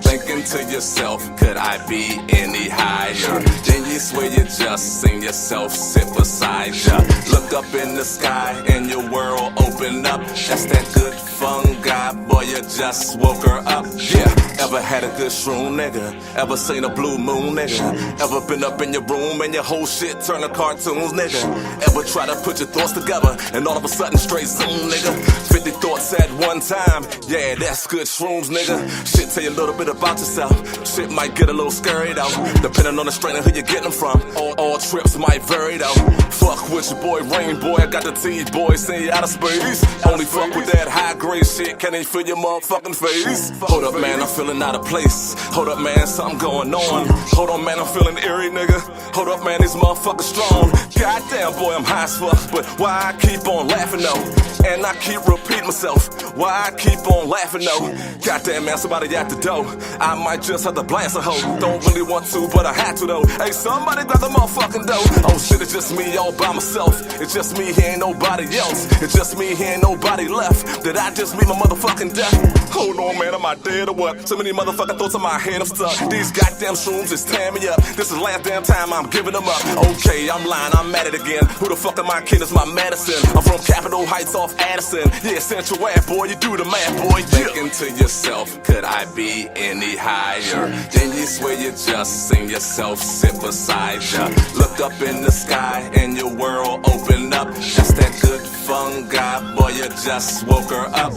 Thinking to yourself, could I be any higher? Then you swear you just seen yourself sit beside ya. Look up in the sky and your world open up. That's that good fungi, boy, you just woke her up. Yeah, ever had a good shroom, nigga? Ever seen a blue moon, nigga? Ever been up in your room and your whole shit turn to cartoons, nigga? Ever try to put your thoughts together and all of a sudden straight zoom, nigga? 50 thoughts at one time, yeah, that's good shrooms, nigga. Shit tell you a little bit about yourself. Shit might get a little scary though, depending on the strain and who you're getting them from. All trips might vary though. Fuck with your boy Rain Boy, I got the T-boy, send you out of space. Only fuck with that high grade shit, can't even feel your motherfucking face. Hold up, man, I'm feeling out of place. Hold up, man, something going on. Hold on, man, I'm feeling eerie, nigga. Hold up, man, these motherfuckers strong. Goddamn, boy, I'm high as fuck, but why I keep on laughing though? And I keep repeating myself, why I keep on laughing though? Goddamn, man, somebody at the door. I might just have to blast a hoe. Don't really want to, but I had to though. Hey, somebody grab the motherfucking dough. Oh shit, it's just me all by myself. It's just me, here ain't nobody else. It's just me, here ain't nobody left. Did I just meet my motherfucking death? Hold on, man, am I dead or what? So many motherfucking thoughts in my head, I'm stuck. These goddamn shrooms is tearing me up. This is the last damn time I'm giving them up. Okay, I'm lying, I'm at it again. Who the fuck am I kidding? It's my medicine. I'm from Capitol Heights off Addison. Yeah, Central Ave, boy, you do the math, boy. Yeah. Thinking to yourself, could I be any higher? Then you swear you just seen yourself sit beside ya. Look up in the sky and your world open up. That's that good fungi, boy, you just woke her up.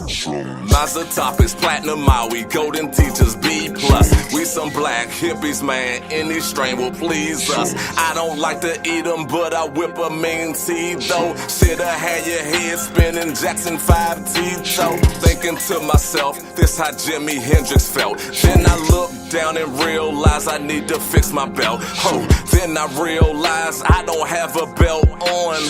Mazda topics, platinum Maui, golden teachers, B+. We some black hippies, man, any strain will please us. I don't like to eat them, but I whip a mean tea, though. Shit, I had your head spinning, Jackson 5 Tito. Thinking to myself, this how Jimi Hendrix felt. Then I look down and realize I need to fix my belt. Oh, then I realize I don't have a belt on.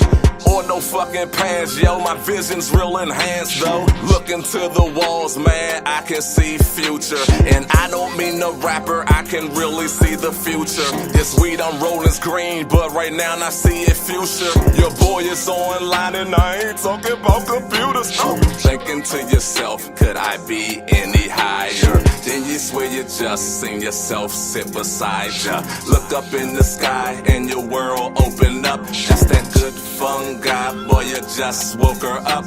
or no fucking pants, yo. My vision's real enhanced, though. Look into the walls, man, I can see future. And I don't mean a rapper, I can really see the future. This weed I'm rolling's green, but right now I see it future. Your boy is online and I ain't talking about computers. Thinking to yourself, could I be any higher? Then you swear you just seen yourself sit beside ya. Look up in the sky and your world open up. That's that good fungi, boy, you just woke her up.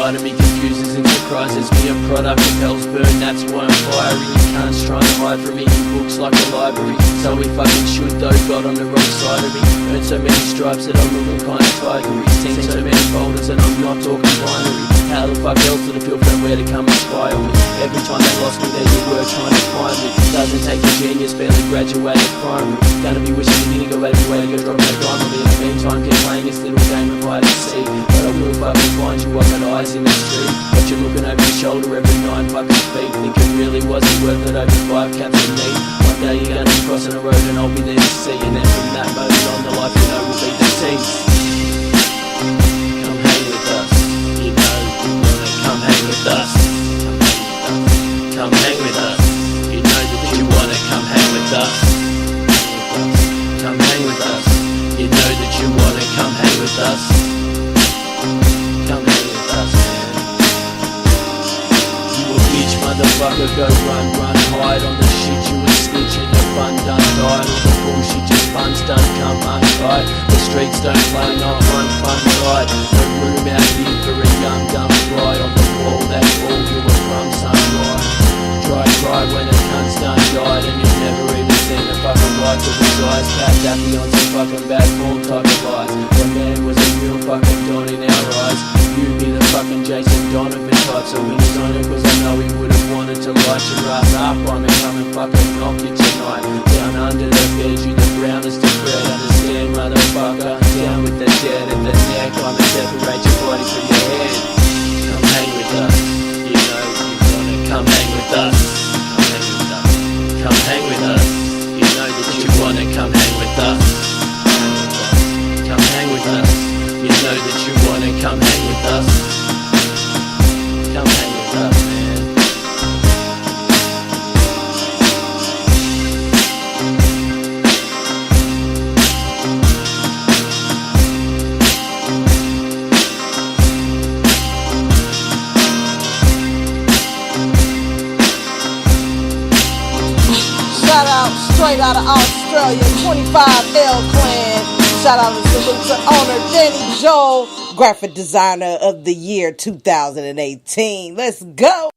inside of me confuses and surprises me. A product of hell's burn, that's why I'm fiery. You can't try to hide from me, your books like a library. So if I can shoot though, got on the wrong side of me. Earned so many stripes that I'm looking kinda tigery. Seen so many folders and I'm not talking binary. How the fuck else did it feel from where to come inspire me? Every time they lost me, there you were trying to find me. Doesn't take a genius, barely graduated primary. Gonna be wishing you didn't go out of your way to go drop that dime on me. In the meantime, keep playing this little game of hide and seek. But I will fucking find you, I've got eyes in the street. But you're looking over your shoulder every 9 fucking feet. Think it really wasn't worth it over 5 caps of me. One day you're gonna be crossing the road and I'll be there to see. And then from that moment on, the life you know will be the tease. Come hang with us, you know you wanna come hang with us. Come hang with us, you know that you wanna come hang with us. Come hang with us, you know that you wanna come hang with us. Come hang with us, man. You a bitch, motherfucker, go run, hide on the shit you were snitching. The fun done died, all the bullshit just fun's done, come untied. The streets don't play, not one fun ride. No room out here for a young dumb fly. On the wall, that wall you were from, sunrise. Cry when the cunt's done died. And you've never even seen the fucking whites of his eyes. Packed up beyond some fucking bad form type of lies. The man was a real fucking dawn in our eyes. You'd be the fucking Jason Donovan type. So when he's on it, cause I know he would've wanted to light your ass up. I'm come and fucking knock you tonight. Down under the bed, you the brownest of bread. Understand, motherfucker? Down with the dead at the neck. I'ma separate your body from your head. Come hang with us, you know you wanna come hang with us. Come hang with us, you know that you wanna come hang with us. Come hang with us, you know that you wanna come hang with us. Come hang with us, man. Straight out of Australia, 25L Clan. Shout out and salute to owner Danny Joel, graphic designer of the year 2018. Let's go.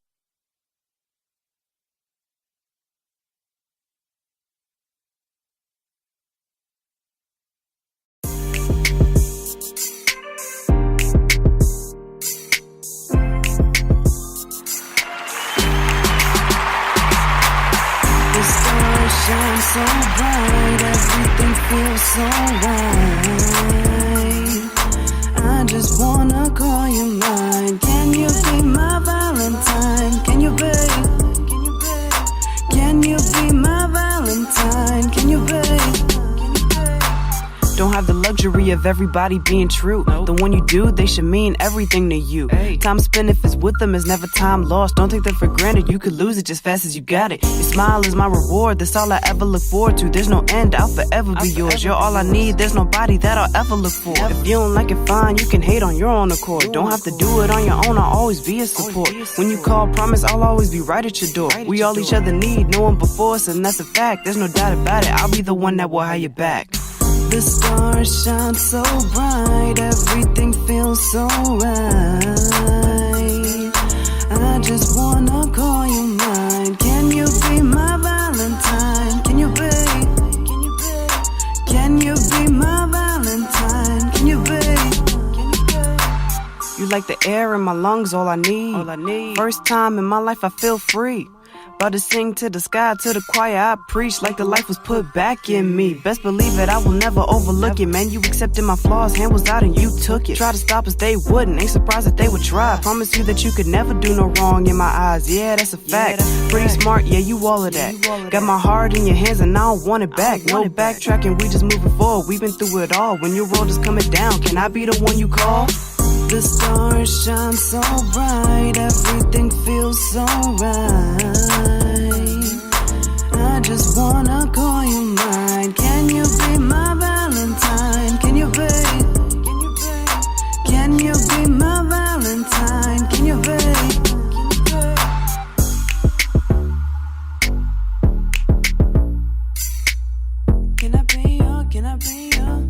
Shine so bright, everything feels so right. I just wanna call you mine. Can you be my Valentine? Can you be? Can you be my Valentine? Can you be? Don't have the luxury of everybody being true. The one you do, they should mean everything to you. Time spent if it's with them is never time lost. Don't take that for granted, you could lose it just fast as you got it. Your smile is my reward, that's all I ever look forward to. There's no end, I'll forever be yours. You're all I need, there's nobody that I'll ever look for. If you don't like it, fine, you can hate on your own accord. Don't have to do it on your own, I'll always be a support. When you call, promise I'll always be right at your door. We all each other need, no one before us, and that's a fact. There's no doubt about it, I'll be the one that will have your back. The stars shine so bright, everything feels so right. I just wanna call you mine. Can you be my Valentine? Can you be? Can you be my Valentine? Can you be? You like the air in my lungs, all I need. First time in my life I feel free. About to sing to the sky, to the choir I preach like the life was put back in me. Best believe it, I will never overlook it. Man, you accepted my flaws, hand was out and you took it. Try to stop us, they wouldn't, ain't surprised that they would try. Promise you that you could never do no wrong in my eyes, yeah, that's a fact. Pretty smart, yeah, you all of that. Got my heart in your hands and I don't want it back. No backtracking, we just moving forward, we've been through it all. When your world is coming down, can I be the one you call? The stars shine so bright, everything feels so right. I just wanna call you mine. Can you be my Valentine? Can you be? Can you be my Valentine? Can you be? Can I be your? Can I be your?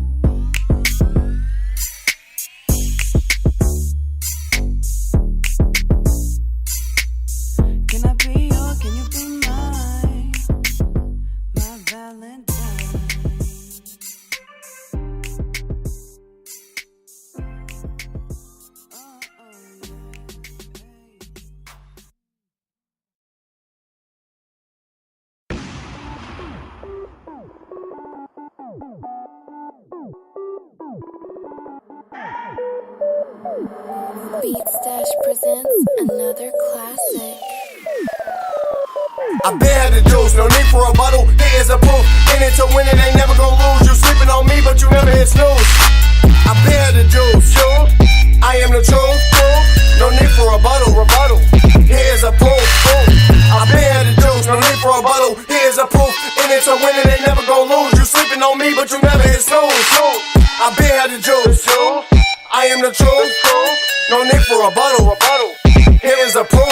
Beat Stash presents another classic. I been had the juice, no need for a bottle. Here is a proof. In it to win it, ain't never gon' lose. You sleeping on me, but you never hit snooze. I been had the juice. I am the truth. No need for a bottle. Here is a proof. I been had the juice, no need for a bottle. Here is a proof. In it to win it, ain't never gon' lose. You sleeping on me, but you never hit snooze. I been had the juice. I am the truth. No need for a bottle. Here is a proof.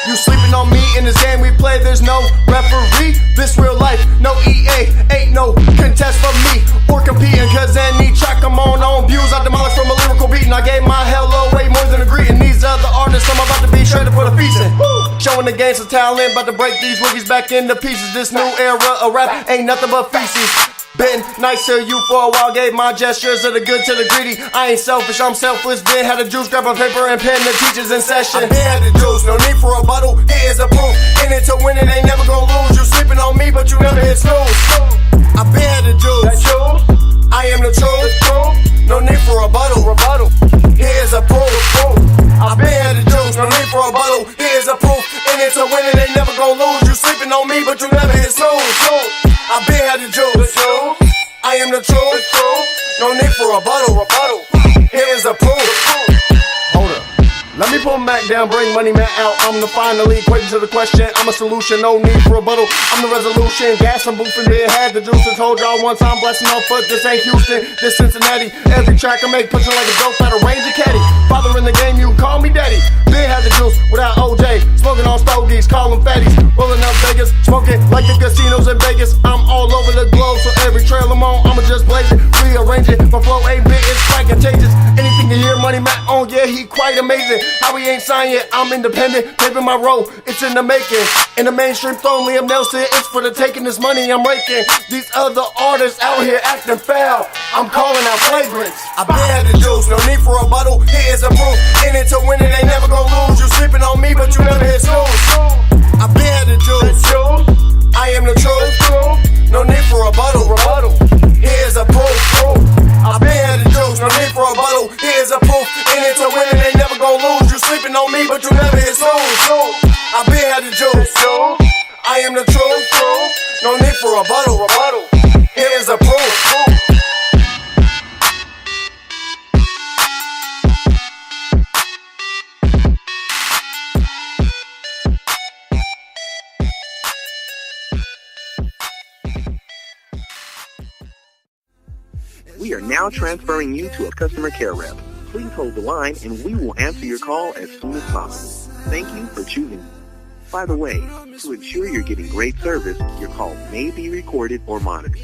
You sleeping on me in this game we play, there's no referee. This real life, no EA, ain't no contest for me or competing. Cause any track I'm on views, I demolish from a lyrical beating. I gave my hello way more than a greeting. These other artists, I'm about to be shredded for the feasting. Showing the game some talent, about to break these rookies back into pieces. This new era of rap ain't nothing but feces. Been nice to you for a while, gave my gestures of the good to the greedy. I ain't selfish, I'm selfless. Been had the juice, grab a paper and pen, the teachers in session. I been had the juice, no need for a bottle. Here is a proof. In it to win it, ain't never gon' lose. You sleeping on me, but you never hit snooze. I been had the juice. I am the truth. No need for a bottle. Here's a proof. I been had the juice, no need for a bottle. Here's a proof. In it to win it, ain't never gon' lose. You sleeping on me, but you never hit snooze. I been had the juice. I am the truth. No need for a bottle. Here's a proof. Hold up. Let me pull Mac down, bring Money Mac out. I'm the finally equation to the question. I'm a solution, no need for a bottle. I'm the resolution. Gas and boofing, been had the juice. I told y'all one time, blessing on foot. This ain't Houston, this Cincinnati. Every track I make, pushing like a dope at a Ranger caddy. Father in the game, you call me daddy. Been had the juice without OJ. Smoking on stogies, call them fatties. Rolling up Vegas, smoking like the casinos in Vegas. I'm all over the globe, so every trail I'm on, I'ma just blaze it, rearrange it. My flow ain't big, it's quite contagious. Anything you hear Money Mac on, yeah, he quite amazing. How he ain't signed yet, I'm independent, paving my road, it's in the making. In the mainstream throne, Liam Nelson, it's for the taking. This money I'm raking. These other artists out here acting foul, I'm calling out flagrants. I been had the juice, no need for a bottle. Here's a proof. In it to win it, ain't never gon' lose. You sleeping on me, but you never hit snooze. I been had the juice. I am the truth. No need for a bottle. Here's a proof. I been had the juice, no need for a bottle. Here's a proof. In it to win it, ain't never gon' lose. You sleeping on me, but you never hit snooze. I been had the juice. I am the truth. No need for a bottle. Here's a proof. We are now transferring you to a customer care rep. Please hold the line and we will answer your call as soon as possible. Thank you for choosing. By the way, to ensure you're getting great service, your call may be recorded or monitored.